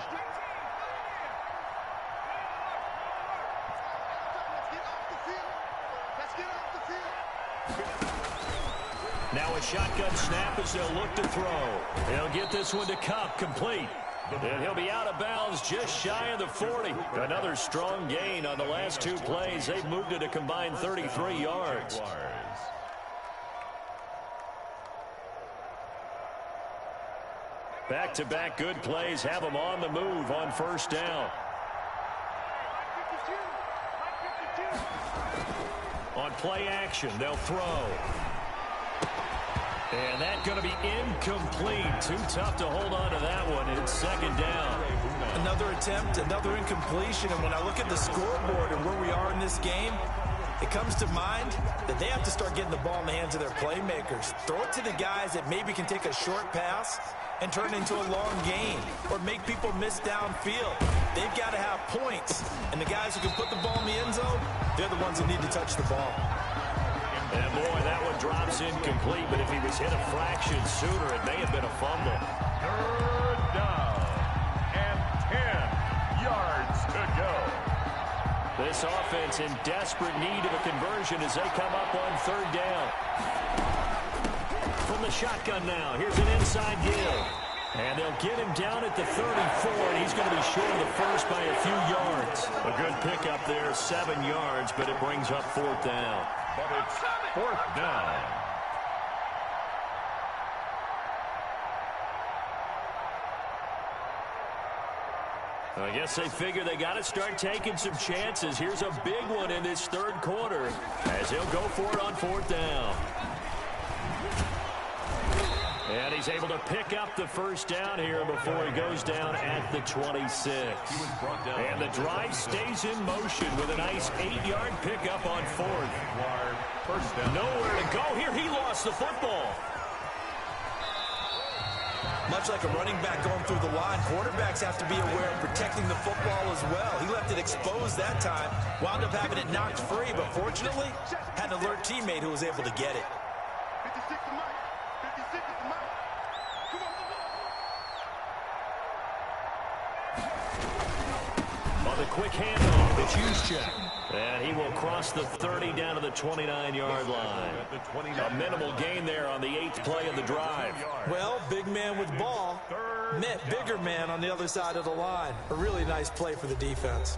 Now a shotgun snap as they'll look to throw. They'll get this one to Cup, complete. And he'll be out of bounds just shy of the 40. Another strong gain on the last 2 plays. They've moved it a combined 33 yards. Back-to-back good plays have them on the move on 1st down. On play action, they'll throw. And that's going to be incomplete. Too tough to hold on to that one. It's 2nd down. Another attempt, another incompletion. And when I look at the scoreboard and where we are in this game, it comes to mind that they have to start getting the ball in the hands of their playmakers. Throw it to the guys that maybe can take a short pass and turn it into a long gain or make people miss downfield. They've got to have points. And the guys who can put the ball in the end zone, they're the ones that need to touch the ball. And boy, that one drops incomplete, but if he was hit a fraction sooner, it may have been a fumble. 3rd down and 10 yards to go. This offense in desperate need of a conversion as they come up on 3rd down. From the shotgun now, here's an inside give. And they'll get him down at the 34, and he's going to be short of the first by a few yards. A good pickup there, 7 yards, but it brings up 4th down. But it's 4th down. I guess they figure they got to start taking some chances. Here's a big one in this 3rd quarter as he'll go for it on 4th down. And he's able to pick up the 1st down here before he goes down at the 26. And the drive stays in motion with a nice 8-yard pickup on 4th. First down. Nowhere to go here. He lost the football. Much like a running back going through the line, quarterbacks have to be aware of protecting the football as well. He left it exposed that time, wound up having it knocked free, but fortunately had an alert teammate who was able to get it. 56 to Mike. 56 to Mike. Come on. On the quick handoff, it's Juszczyk. And he will cross the 30 down to the 29-yard line. A minimal gain there on the 8th play of the drive. Well, big man with ball met bigger man on the other side of the line. A really nice play for the defense.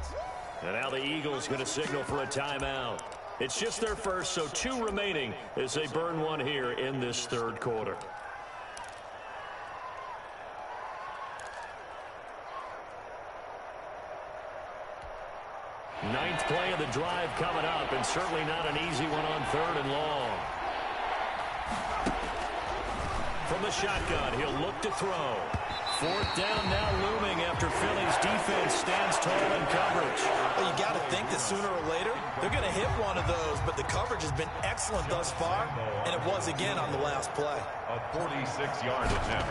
And now the Eagles going to signal for a timeout. It's just their first, so 2 remaining as they burn one here in this 3rd quarter. Ninth play of the drive coming up, and certainly not an easy one on 3rd and long. From the shotgun, he'll look to throw. 4th down now looming after Philly's defense stands tall in coverage. Well, you got to think that sooner or later they're going to hit one of those, but the coverage has been excellent thus far, and it was again on the last play. A 46-yard attempt.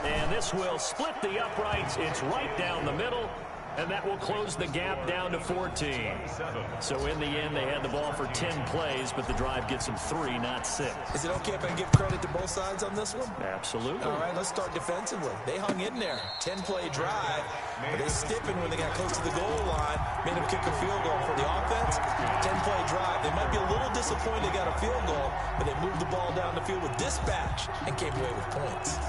And this will split the uprights. It's right down the middle. And that will close the gap down to 14. So in the end, they had the ball for 10 plays, but the drive gets them 3, not 6. Is it okay if I give credit to both sides on this one? Absolutely. All right, let's start defensively. They hung in there. 10-play drive, but they stiffened when they got close to the goal line, made them kick a field goal. For the offense, 10-play drive. They might be a little disappointed they got a field goal, but they moved the ball down the field with dispatch and came away with points.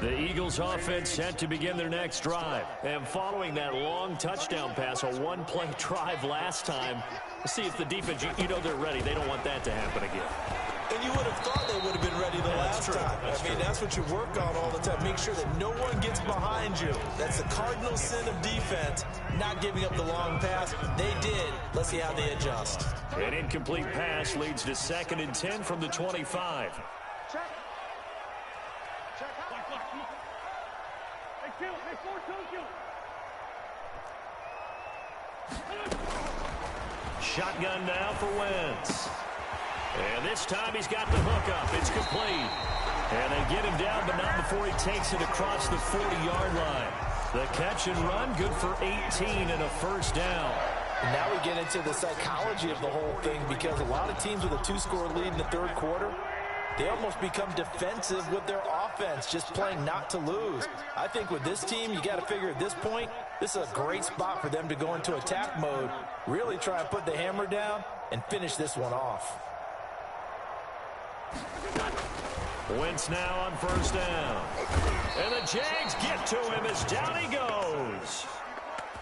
The Eagles offense set to begin their next drive. And following that long touchdown pass, a one-play drive last time, see if the defense, you know they're ready. They don't want that to happen again. And you would have thought they would have been ready the last time. I mean, that's what you work on all the time. Make sure that no one gets behind you. That's the cardinal sin of defense, not giving up the long pass. They did. Let's see how they adjust. An incomplete pass leads to 2nd and 10 from the 25. Shotgun now for Wentz. And this time he's got the hook up. It's complete. And they get him down, but not before he takes it across the 40-yard line. The catch and run, good for 18 and a first down. And now we get into the psychology of the whole thing, because a lot of teams with a 2-score lead in the third quarter, they almost become defensive with their offense, just playing not to lose. I think with this team, you got to figure at this point, this is a great spot for them to go into attack mode, really try and put the hammer down and finish this one off. Wentz now on first down. And the Jags get to him as down he goes.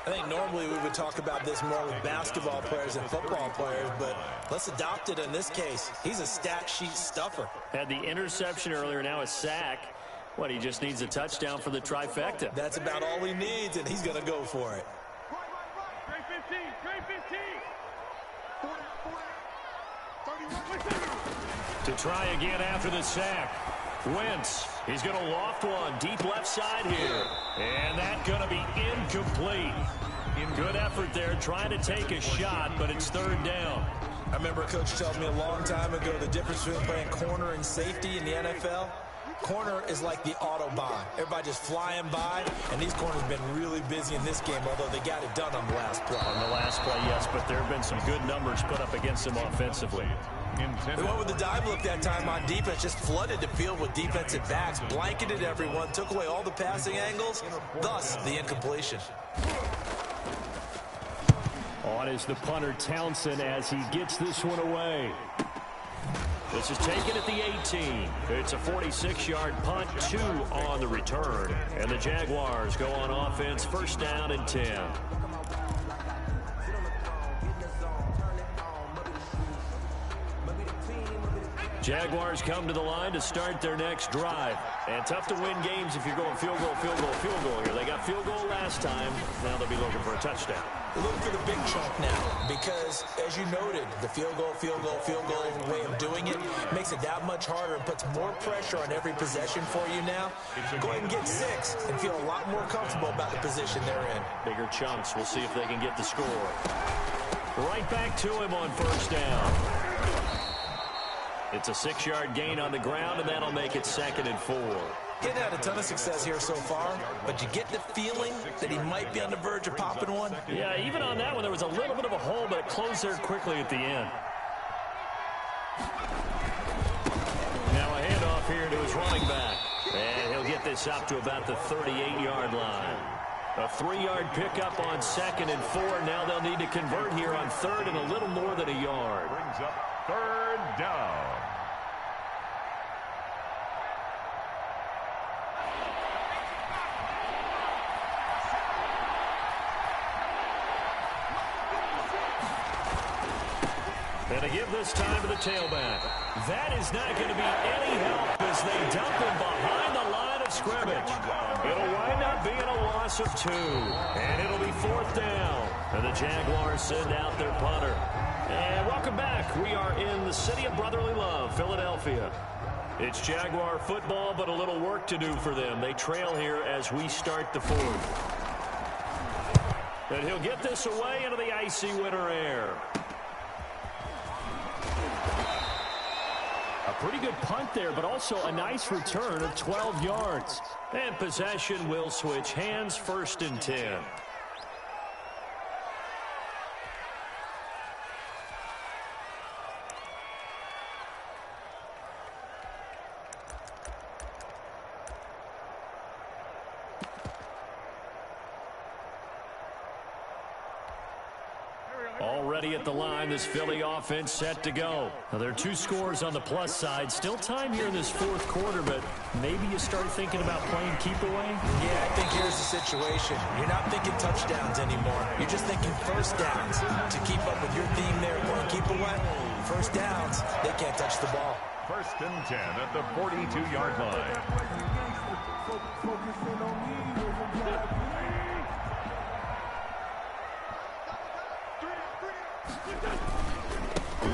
I think normally we would talk about this more with basketball players and football players, but let's adopt it in this case. He's a stat sheet stuffer. Had the interception earlier, now a sack. What, he just needs a touchdown for the trifecta. That's about all he needs, and he's going to go for it. To try again after the sack. Wentz, he's going to loft one deep left side here. And that's going to be incomplete. Good effort there, trying to take a shot, but it's third down. I remember a coach telling me a long time ago the difference between playing corner and safety in the NFL. Corner is like the Autobahn. Everybody just flying by, and these corners have been really busy in this game, although they got it done on the last play. On the last play, yes, but there have been some good numbers put up against them offensively. They went with the dive look that time on defense, just flooded the field with defensive backs, blanketed everyone, took away all the passing angles, thus the incompletion. On is the punter Townsend as he gets this one away. This is taken at the 18. It's a 46-yard punt, 2 on the return. And the Jaguars go on offense, first down and 10. Jaguars come to the line to start their next drive. And tough to win games if you're going field goal, field goal, field goal here. They got field goal last time. Now they'll be looking for a touchdown. They're looking for the big chunk now because, as you noted, the field goal way of doing it makes it that much harder and puts more pressure on every possession for you now. Go ahead and get 6 and feel a lot more comfortable about the position they're in. Bigger chunks. We'll see if they can get the score. Right back to him on first down. It's a 6-yard gain on the ground, and that'll make it 2nd and 4. He hasn't had a ton of success here so far, but you get the feeling that he might be on the verge of popping one. Yeah, even on that one, there was a little bit of a hole, but it closed there quickly at the end. Now a handoff here to his running back. And he'll get this up to about the 38-yard line. A 3-yard pickup on 2nd and 4. Now they'll need to convert here on 3rd and a little more than a yard. Brings up 3rd down. And to give this time to the tailback. That is not going to be any help as they dump him behind the line of scrimmage. It'll wind up being a loss of 2. And it'll be 4th down. And the Jaguars send out their punter. And welcome back. We are in the city of brotherly love, Philadelphia. It's Jaguar football, but a little work to do for them. They trail here as we start the 4th. And he'll get this away into the icy winter air. pretty good punt there, but also a nice return of 12 yards. And possession will switch hands, 1st and 10. Already at the line, this Philly offense set to go. Now, there are 2 scores on the plus side. Still time here in this 4th quarter, but maybe you start thinking about playing keep away? Yeah, I think here's the situation. You're not thinking touchdowns anymore. You're just thinking first downs. To keep up with your theme there, playing keep away, first downs, they can't touch the ball. 1st and 10 at the 42-yard line.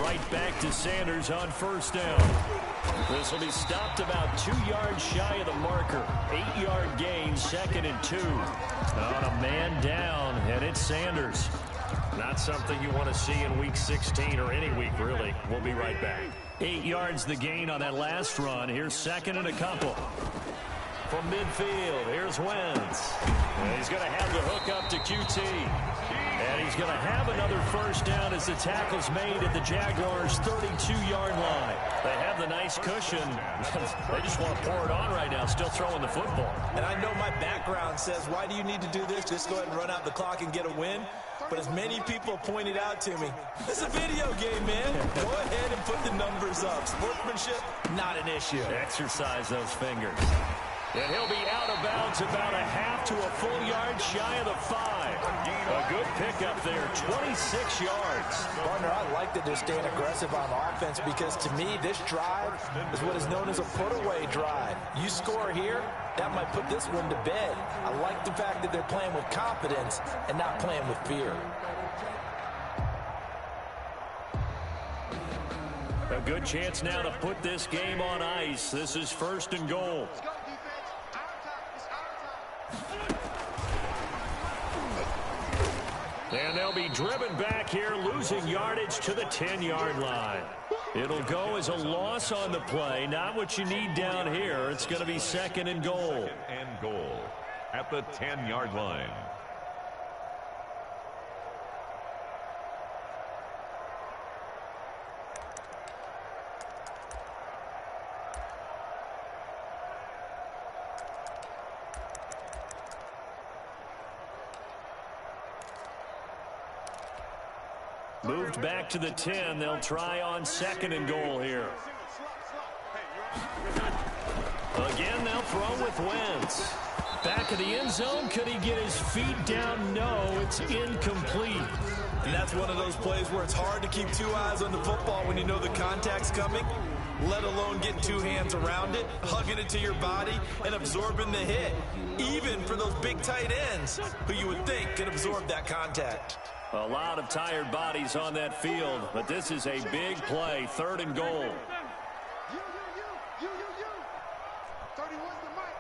Right back to Sanders on 1st down. This will be stopped about 2 yards shy of the marker. 8-yard gain, 2nd and 2. On a man down, and it's Sanders. Not something you want to see in Week 16 or any week, really. We'll be right back. 8 yards the gain on that last run. Here's 2nd and a couple. From midfield, here's Wentz. And he's going to have the hook up to QT. And he's going to have another 1st down as the tackle's made at the Jaguars' 32-yard line. They have the nice cushion. They just want to pour it on right now, still throwing the football. And I know my background says, why do you need to do this? Just go ahead and run out the clock and get a win. But as many people pointed out to me, it's a video game, man. Go ahead and put the numbers up. Sportsmanship, not an issue. Exercise those fingers. And he'll be out of bounds about a half to a full yard shy of the 5. A good pickup there, 26 yards. Partner, I like that they're staying aggressive on offense because to me, this drive is what is known as a put-away drive. You score here, that might put this one to bed. I like the fact that they're playing with confidence and not playing with fear. A good chance now to put this game on ice. This is 1st and goal. And they'll be driven back here, losing yardage to the 10-yard line. It'll go as a loss on the play. Not what you need down here. It's going to be 2nd and goal. 2nd and goal at the 10-yard line. Moved back to the 10. They'll try on 2nd and goal here. Again, they'll throw with Wentz. Back of the end zone. Could he get his feet down? No, it's incomplete. And that's one of those plays where it's hard to keep 2 eyes on the football when you know the contact's coming, let alone getting 2 hands around it, hugging it to your body, and absorbing the hit. Even for those big tight ends who you would think could absorb that contact. A lot of tired bodies on that field, but this is a big play, 3rd and goal. You. 31's the mic.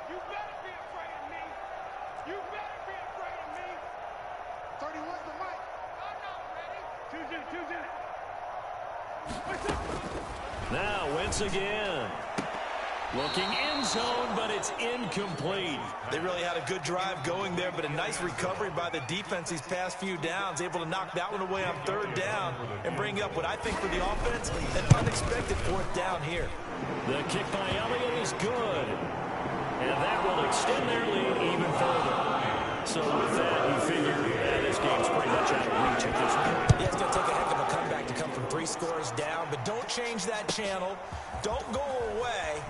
You better be afraid of me. You better be afraid of me. 31's the mic. I'm not ready. 2-2. Now Wentz again. Looking end zone, but it's incomplete. They really had a good drive going there, but a nice recovery by the defense these past few downs, able to knock that one away on 3rd down and bring up what I think for the offense, an unexpected 4th down here. The kick by Elliott is good. And that will extend their lead even further. So with that, you figure this game's pretty much out of reach at this point. Yeah, it's going to take a heck of a comeback to come from 3 scores down, but don't change that channel. Don't go away.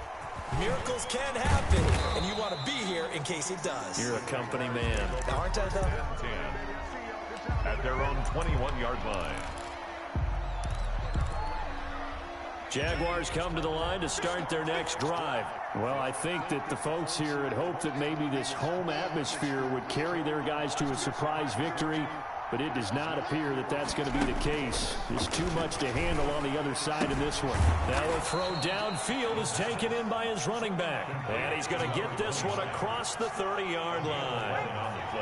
Miracles can happen, and you want to be here in case it does. You're a company man. Now, aren't I, though? 10 at their own 21-yard line. Jaguars come to the line to start their next drive. Well, I think that the folks here had hoped that maybe this home atmosphere would carry their guys to a surprise victory, but it does not appear that that's going to be the case. There's too much to handle on the other side in this one. Now a throw downfield is taken in by his running back. And he's going to get this one across the 30-yard line.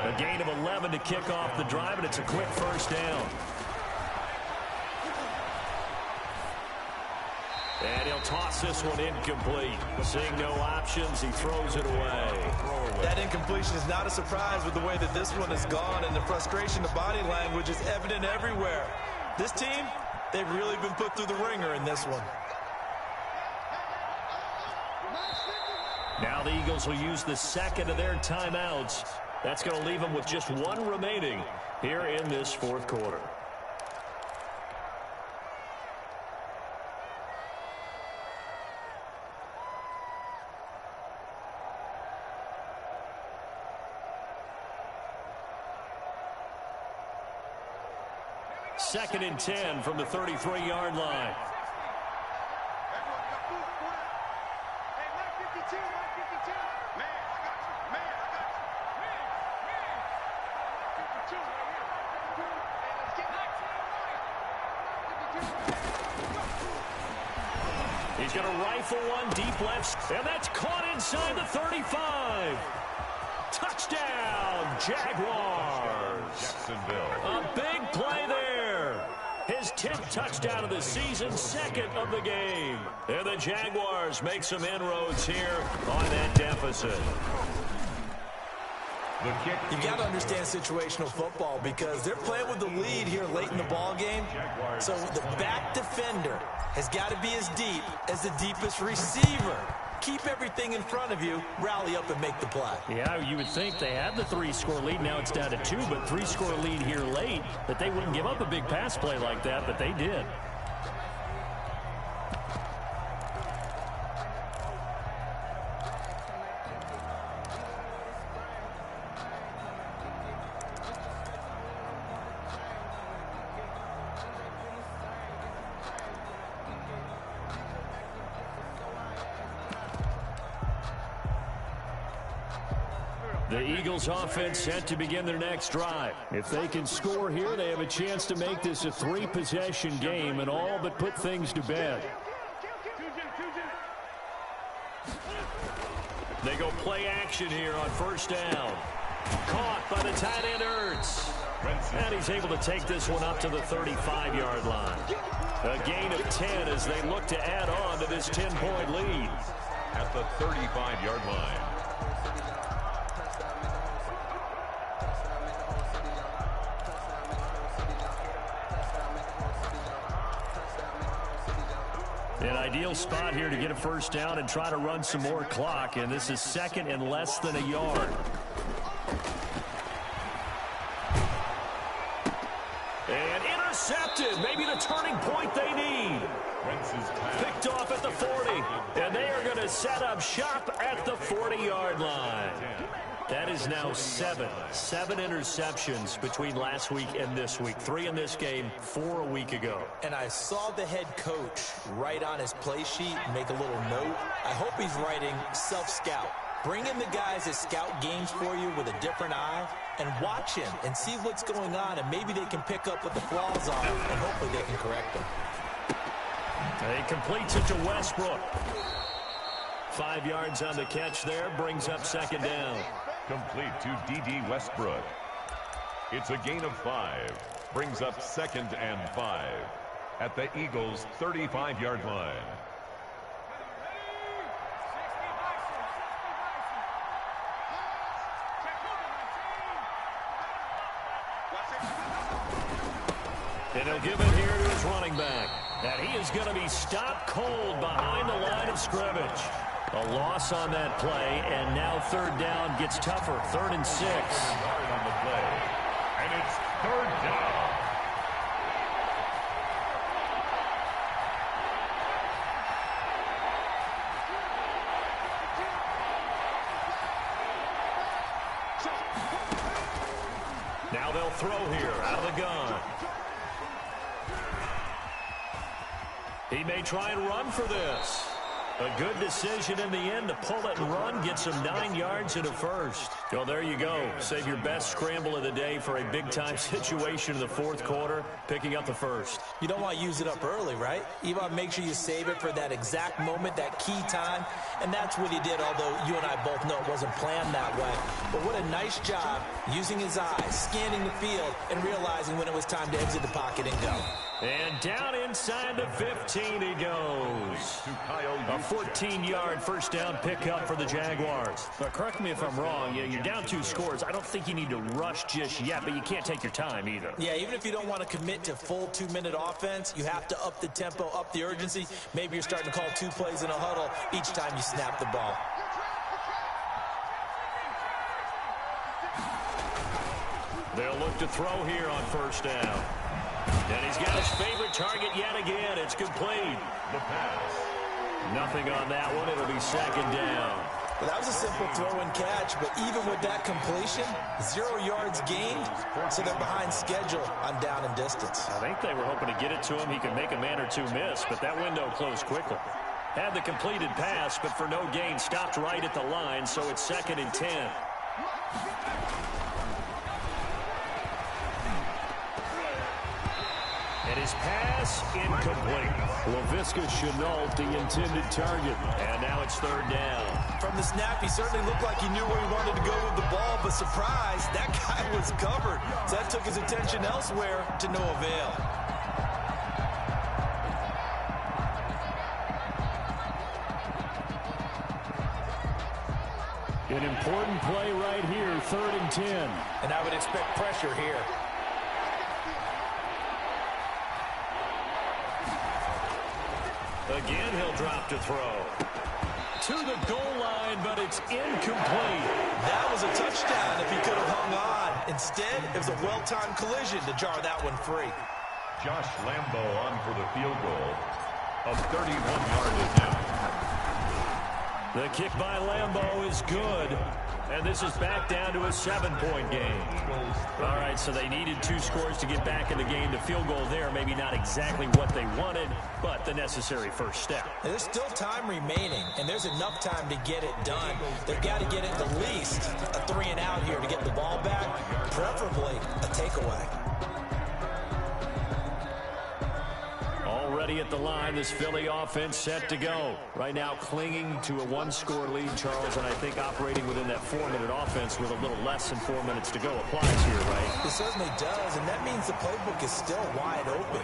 A gain of 11 to kick off the drive, and it's a quick 1st down. And he'll toss this one incomplete. Seeing no options, he throws it away. That incompletion is not a surprise with the way that this one has gone, and the frustration, the body language is evident everywhere. This team, they've really been put through the ringer in this one. Now the Eagles will use the second of their timeouts. That's going to leave them with just one remaining here in this fourth quarter. Second and 10 from the 33-yard line. He's going to rifle one deep left, and that's caught inside the 35. Touchdown, Jaguars. Jacksonville. A big play there. His 10th touchdown of the season, second of the game. And the Jaguars make some inroads here on that deficit. The kick. You got to understand situational football because they're playing with the lead here late in the ball game. So the back defender has got to be as deep as the deepest receiver. Keep everything in front of you, rally up and make the play. Yeah, you would think they had the 3-score lead. Now it's down to 2, but 3-score lead here late, that they wouldn't give up a big pass play like that, but they did. The Eagles offense set to begin their next drive. If they can score here, they have a chance to make this a 3-possession game and all but put things to bed. They go play action here on first down. Caught by the tight end Ertz. And he's able to take this one up to the 35-yard line. A gain of 10 as they look to add on to this 10-point lead. At the 35-yard line. An ideal spot here to get a first down and try to run some more clock, and this is second and less than a yard. And intercepted, maybe the turning point they need. Picked off at the 40, and they are going to set up shop at the 40-yard line. That is now seven interceptions between last week and this week. 3 in this game, 4 a week ago. And I saw the head coach write on his play sheet and make a little note. I hope he's writing self-scout. Bring in the guys that scout games for you with a different eye and watch him and see what's going on, and maybe they can pick up what the flaws are, and hopefully they can correct them. He completes it to Westbrook. 5 yards on the catch there, brings up second down. Complete to D.D. Westbrook. It's a gain of 5. Brings up second and 5 at the Eagles' 35-yard line. And he'll give it here to his running back. And he is going to be stopped cold behind the line of scrimmage. A loss on that play, and now third down gets tougher. 3rd and 6. On the play, and it's third down. Now they'll throw here out of the gun. He may try and run for this. A good decision in the end to pull it and run, get some 9 yards and a first. Well, there you go. Save your best scramble of the day for a big-time situation in the fourth quarter, picking up the first. You don't want to use it up early, right? You want to make sure you save it for that exact moment, that key time, and that's what he did, although you and I both know it wasn't planned that way. But what a nice job using his eyes, scanning the field, and realizing when it was time to exit the pocket and go. And down inside the 15 he goes. A 14-yard first down pickup for the Jaguars. But correct me if I'm wrong. You're down 2 scores. I don't think you need to rush just yet, but you can't take your time either. Yeah, even if you don't want to commit to full 2-minute offense, you have to up the tempo, up the urgency. Maybe you're starting to call 2 plays in a huddle each time you snap the ball. They'll look to throw here on first down. And he's got his favorite target yet again. It's complete. The pass. Nothing on that one. It'll be second down. Well, that was a simple throw and catch, but even with that completion, 0 yards gained, so they're behind schedule on down and distance. I think they were hoping to get it to him. He could make a man or two miss, but that window closed quickly. Had the completed pass, but for no gain, stopped right at the line, so it's second and 10. And his pass incomplete. Laviska Chenault, the intended target. And now it's third down. From the snap, he certainly looked like he knew where he wanted to go with the ball, but surprise, that guy was covered. So that took his attention elsewhere to no avail. An important play right here, third and 10. And I would expect pressure here. Again, he'll drop to throw. To the goal line, but it's incomplete. That was a touchdown if he could have hung on. Instead, it was a well-timed collision to jar that one free. Josh Lambo on for the field goal. A 31-yard attempt. The kick by Lambo is good. And this is back down to a 7-point game. All right, so they needed 2 scores to get back in the game. The field goal there, maybe not exactly what they wanted, but the necessary first step. There's still time remaining, and there's enough time to get it done. They've got to get it at least a 3-and-out here to get the ball back, preferably a takeaway. Already at the line, this Philly offense set to go. Right now clinging to a 1-score lead, Charles, and I think operating within that 4-minute offense with a little less than 4 minutes to go applies here, right? It certainly does, and that means the playbook is still wide open.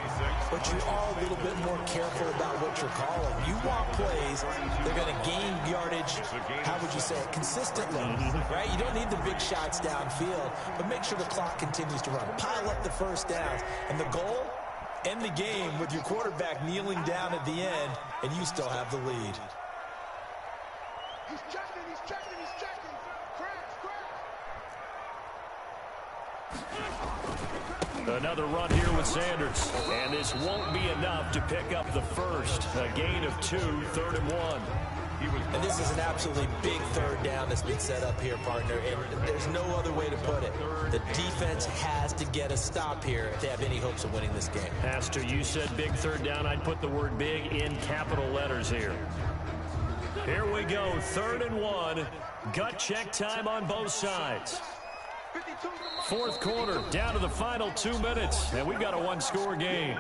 But you are a little bit more careful about what you're calling. You want plays, they're going to gain yardage, how would you say it, consistently, right? You don't need the big shots downfield, but make sure the clock continues to run. Pile up the first downs, and the goal? End the game with your quarterback kneeling down at the end, and you still have the lead. He's checking, he's checking, he's checking. Cracks. Another run here with Sanders. And this won't be enough to pick up the first. A gain of 2, third and 1. And this is an absolutely big third down that's been set up here, partner, and there's no other way to put it. The defense has to get a stop here if they have any hopes of winning this game. Pastor, you said big third down. I'd put the word big in capital letters here. Here we go, third and 1. Gut check time on both sides. Fourth quarter, down to the final 2 minutes, and we've got a 1-score game.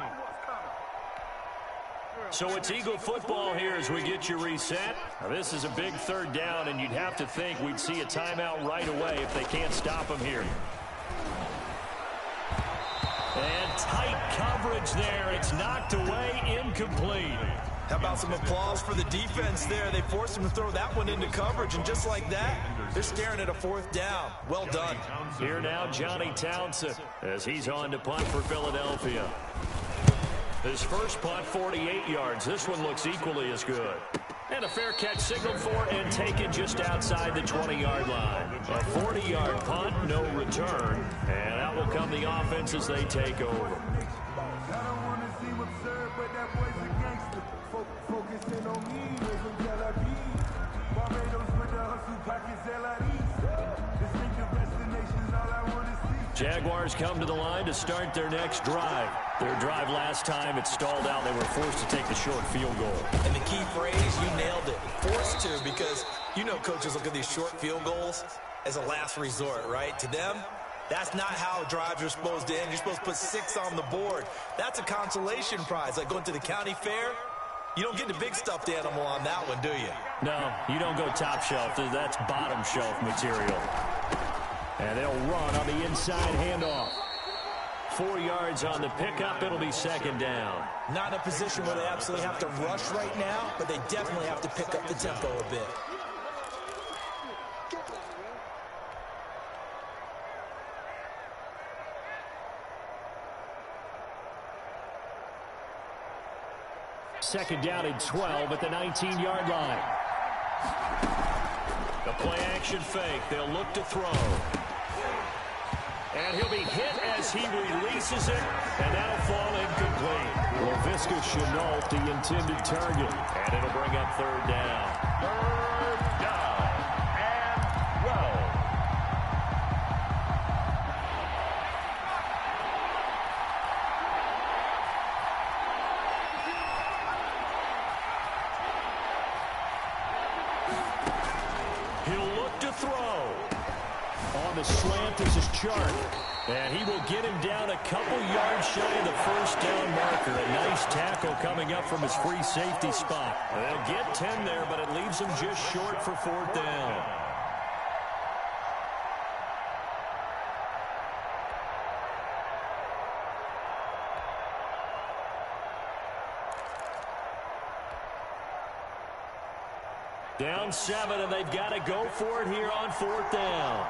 So it's Eagle football here as we get you reset. Now, this is a big third down, and you'd have to think we'd see a timeout right away if they can't stop him here. And tight coverage there. It's knocked away, incomplete. How about some applause for the defense there? They forced him to throw that one into coverage, and just like that, they're staring at a 4th down. Well done. Here now, Johnny Townsend, as he's on to punt for Philadelphia. His first punt, 48 yards. This one looks equally as good. And a fair catch signaled for and taken just outside the 20-yard line. A 40-yard punt, no return. And out will come the offense as they take over. Jaguars come to the line to start their next drive. Their drive last time, it stalled out. They were forced to take the short field goal. And the key phrase, you nailed it. Forced to, because you know coaches look at these short field goals as a last resort, right? To them, that's not how drives are supposed to end. You're supposed to put 6 on the board. That's a consolation prize. Like going to the county fair, you don't get the big stuffed animal on that one, do you? No, you don't go top shelf. That's bottom shelf material. And they'll run on the inside handoff. 4 yards on the pickup. It'll be second down. Not in a position where they absolutely have to rush right now, but they definitely have to pick up the tempo a bit. Second down and 12 at the 19-yard line. The play action fake. They'll look to throw. And he'll be hit as he releases it, and that'll fall incomplete. Laviska Chenault, the intended target. And it'll bring up third down. Third down and 12. He'll look to throw. On the slant, this is Chark. And he will get him down a couple yards shy of the first down marker. A nice tackle coming up from his free safety spot. They'll get 10 there, but it leaves him just short for fourth down. Down 7, and they've got to go for it here on fourth down.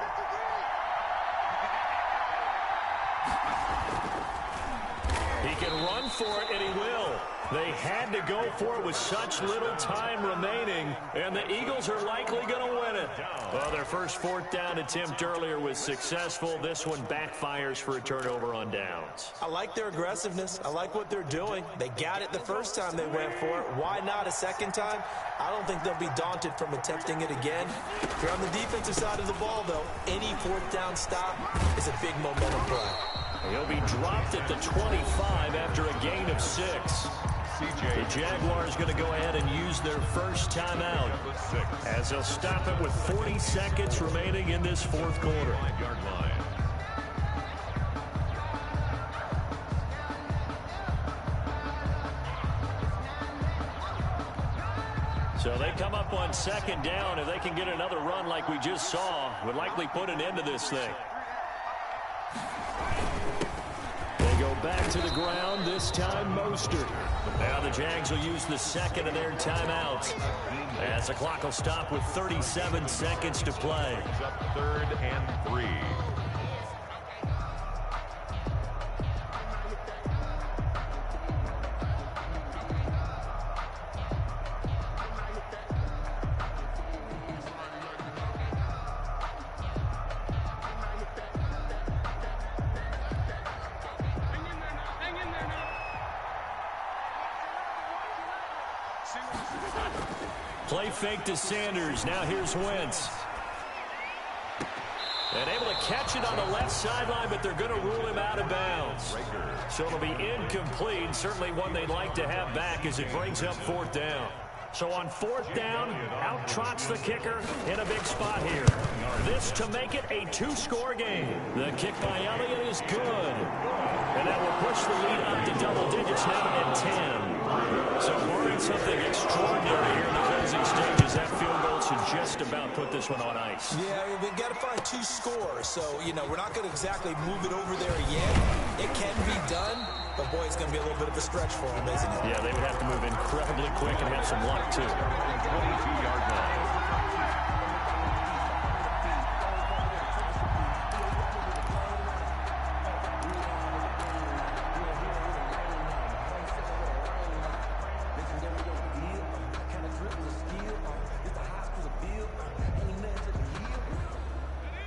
He can run for it, and he will. They had to go for it with such little time remaining, and the Eagles are likely going to win it. Well, their first fourth down attempt earlier was successful. This one backfires for a turnover on downs. I like their aggressiveness. I like what they're doing. They got it the first time they went for it. Why not a second time? I don't think they'll be daunted from attempting it again. If you're on the defensive side of the ball, though, any fourth down stop is a big momentum play. He'll be dropped at the 25 after a gain of 6. The Jaguars going to go ahead and use their first timeout as they'll stop it with 40 seconds remaining in this fourth quarter. 5-yard line. So they come up on second down. If they can get another run like we just saw, would likely put an end to this thing. They go back to the ground, this time Mostert. Now the Jags will use the second of their timeouts as the clock will stop with 37 seconds to play. It's up 3rd and 3. Play fake to Sanders. Now here's Wentz. And able to catch it on the left sideline, but they're going to rule him out of bounds. So it'll be incomplete. Certainly one they'd like to have back as it brings up fourth down. So on fourth down, out trots the kicker in a big spot here. This to make it a 2-score game. The kick by Elliott is good. And that will push the lead up to double digits now at 10. So barring something extraordinary here in the closing stages, that field goal should just about put this one on ice. Yeah, they've got to find 2 scores. So, we're not going to exactly move it over there yet. It can be done, but boy, it's going to be a little bit of a stretch for them, isn't it? Yeah, they would have to move incredibly quick and have some luck, too. 22-yard line.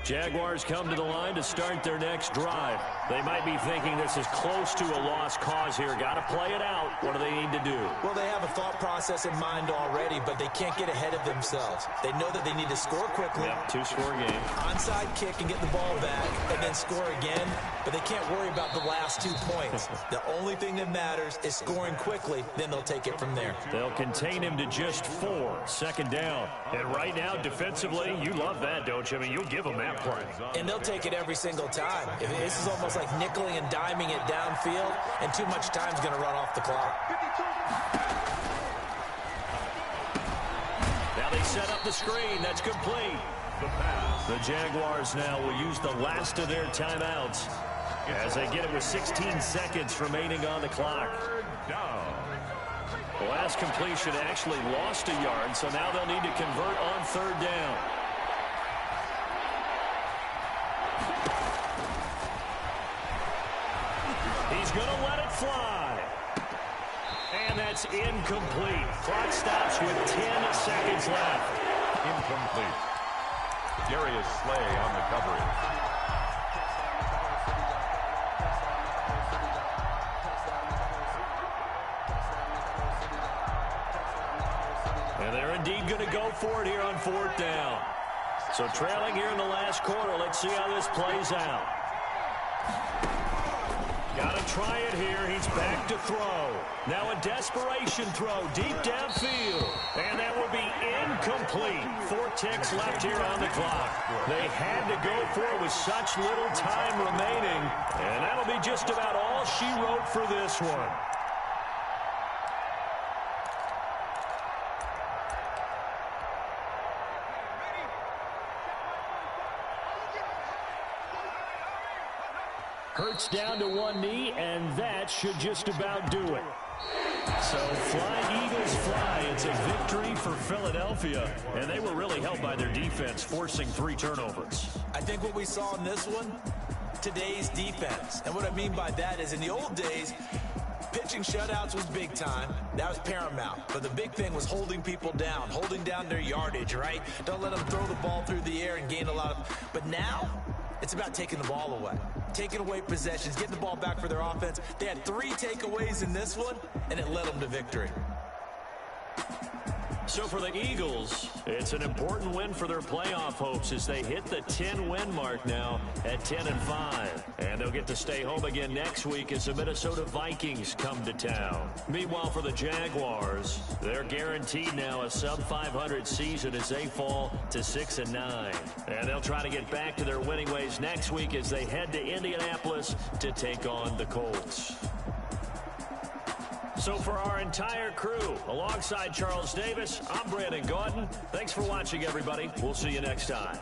Jaguars come to the line to start their next drive. They might be thinking this is close to a lost cause here. Got to play it out. What do they need to do? Well, they have a thought process in mind already, but they can't get ahead of themselves. They know that they need to score quickly. Yep, two-score game. Onside kick and get the ball back and then score again, but they can't worry about the last 2 points. The only thing that matters is scoring quickly, then they'll take it from there. They'll contain him to just 4. Second down. And right now, defensively, you love that, don't you? I mean, you'll give them that play. And they'll take it every single time. This is almost like nickeling and diming it downfield, and too much time's going to run off the clock. Now they set up the screen. That's complete. The Jaguars now will use the last of their timeouts as they get it with 16 seconds remaining on the clock. The last completion actually lost a yard, so now they'll need to convert on third down. He's going to let it fly. And that's incomplete. Clock stops with 10 seconds left. Incomplete. Darius Slay on the coverage. And they're indeed going to go for it here on fourth down. So trailing here in the last quarter. Let's see how this plays out. Got to try it here. He's back to throw. Now a desperation throw deep downfield. And that will be incomplete. 4 ticks left here on the clock. They had to go for it with such little time remaining. And that'll be just about all she wrote for this one. Hurts down to one knee, and that should just about do it. So fly, Eagles, fly. It's a victory for Philadelphia, and they were really helped by their defense, forcing 3 turnovers. I think what we saw in this one, today's defense. And what I mean by that is in the old days, pitching shutouts was big time. That was paramount. But the big thing was holding people down, holding down their yardage, right? Don't let them throw the ball through the air and gain a lot of... But now, it's about taking the ball away. Taking away possessions, getting the ball back for their offense. They had 3 takeaways in this one, and it led them to victory. So for the Eagles, it's an important win for their playoff hopes as they hit the 10-win mark now at 10-5. And they'll get to stay home again next week as the Minnesota Vikings come to town. Meanwhile, for the Jaguars, they're guaranteed now a sub-500 season as they fall to 6-9. And they'll try to get back to their winning ways next week as they head to Indianapolis to take on the Colts. So for our entire crew, alongside Charles Davis, I'm Brandon Gaudin. Thanks for watching, everybody. We'll see you next time.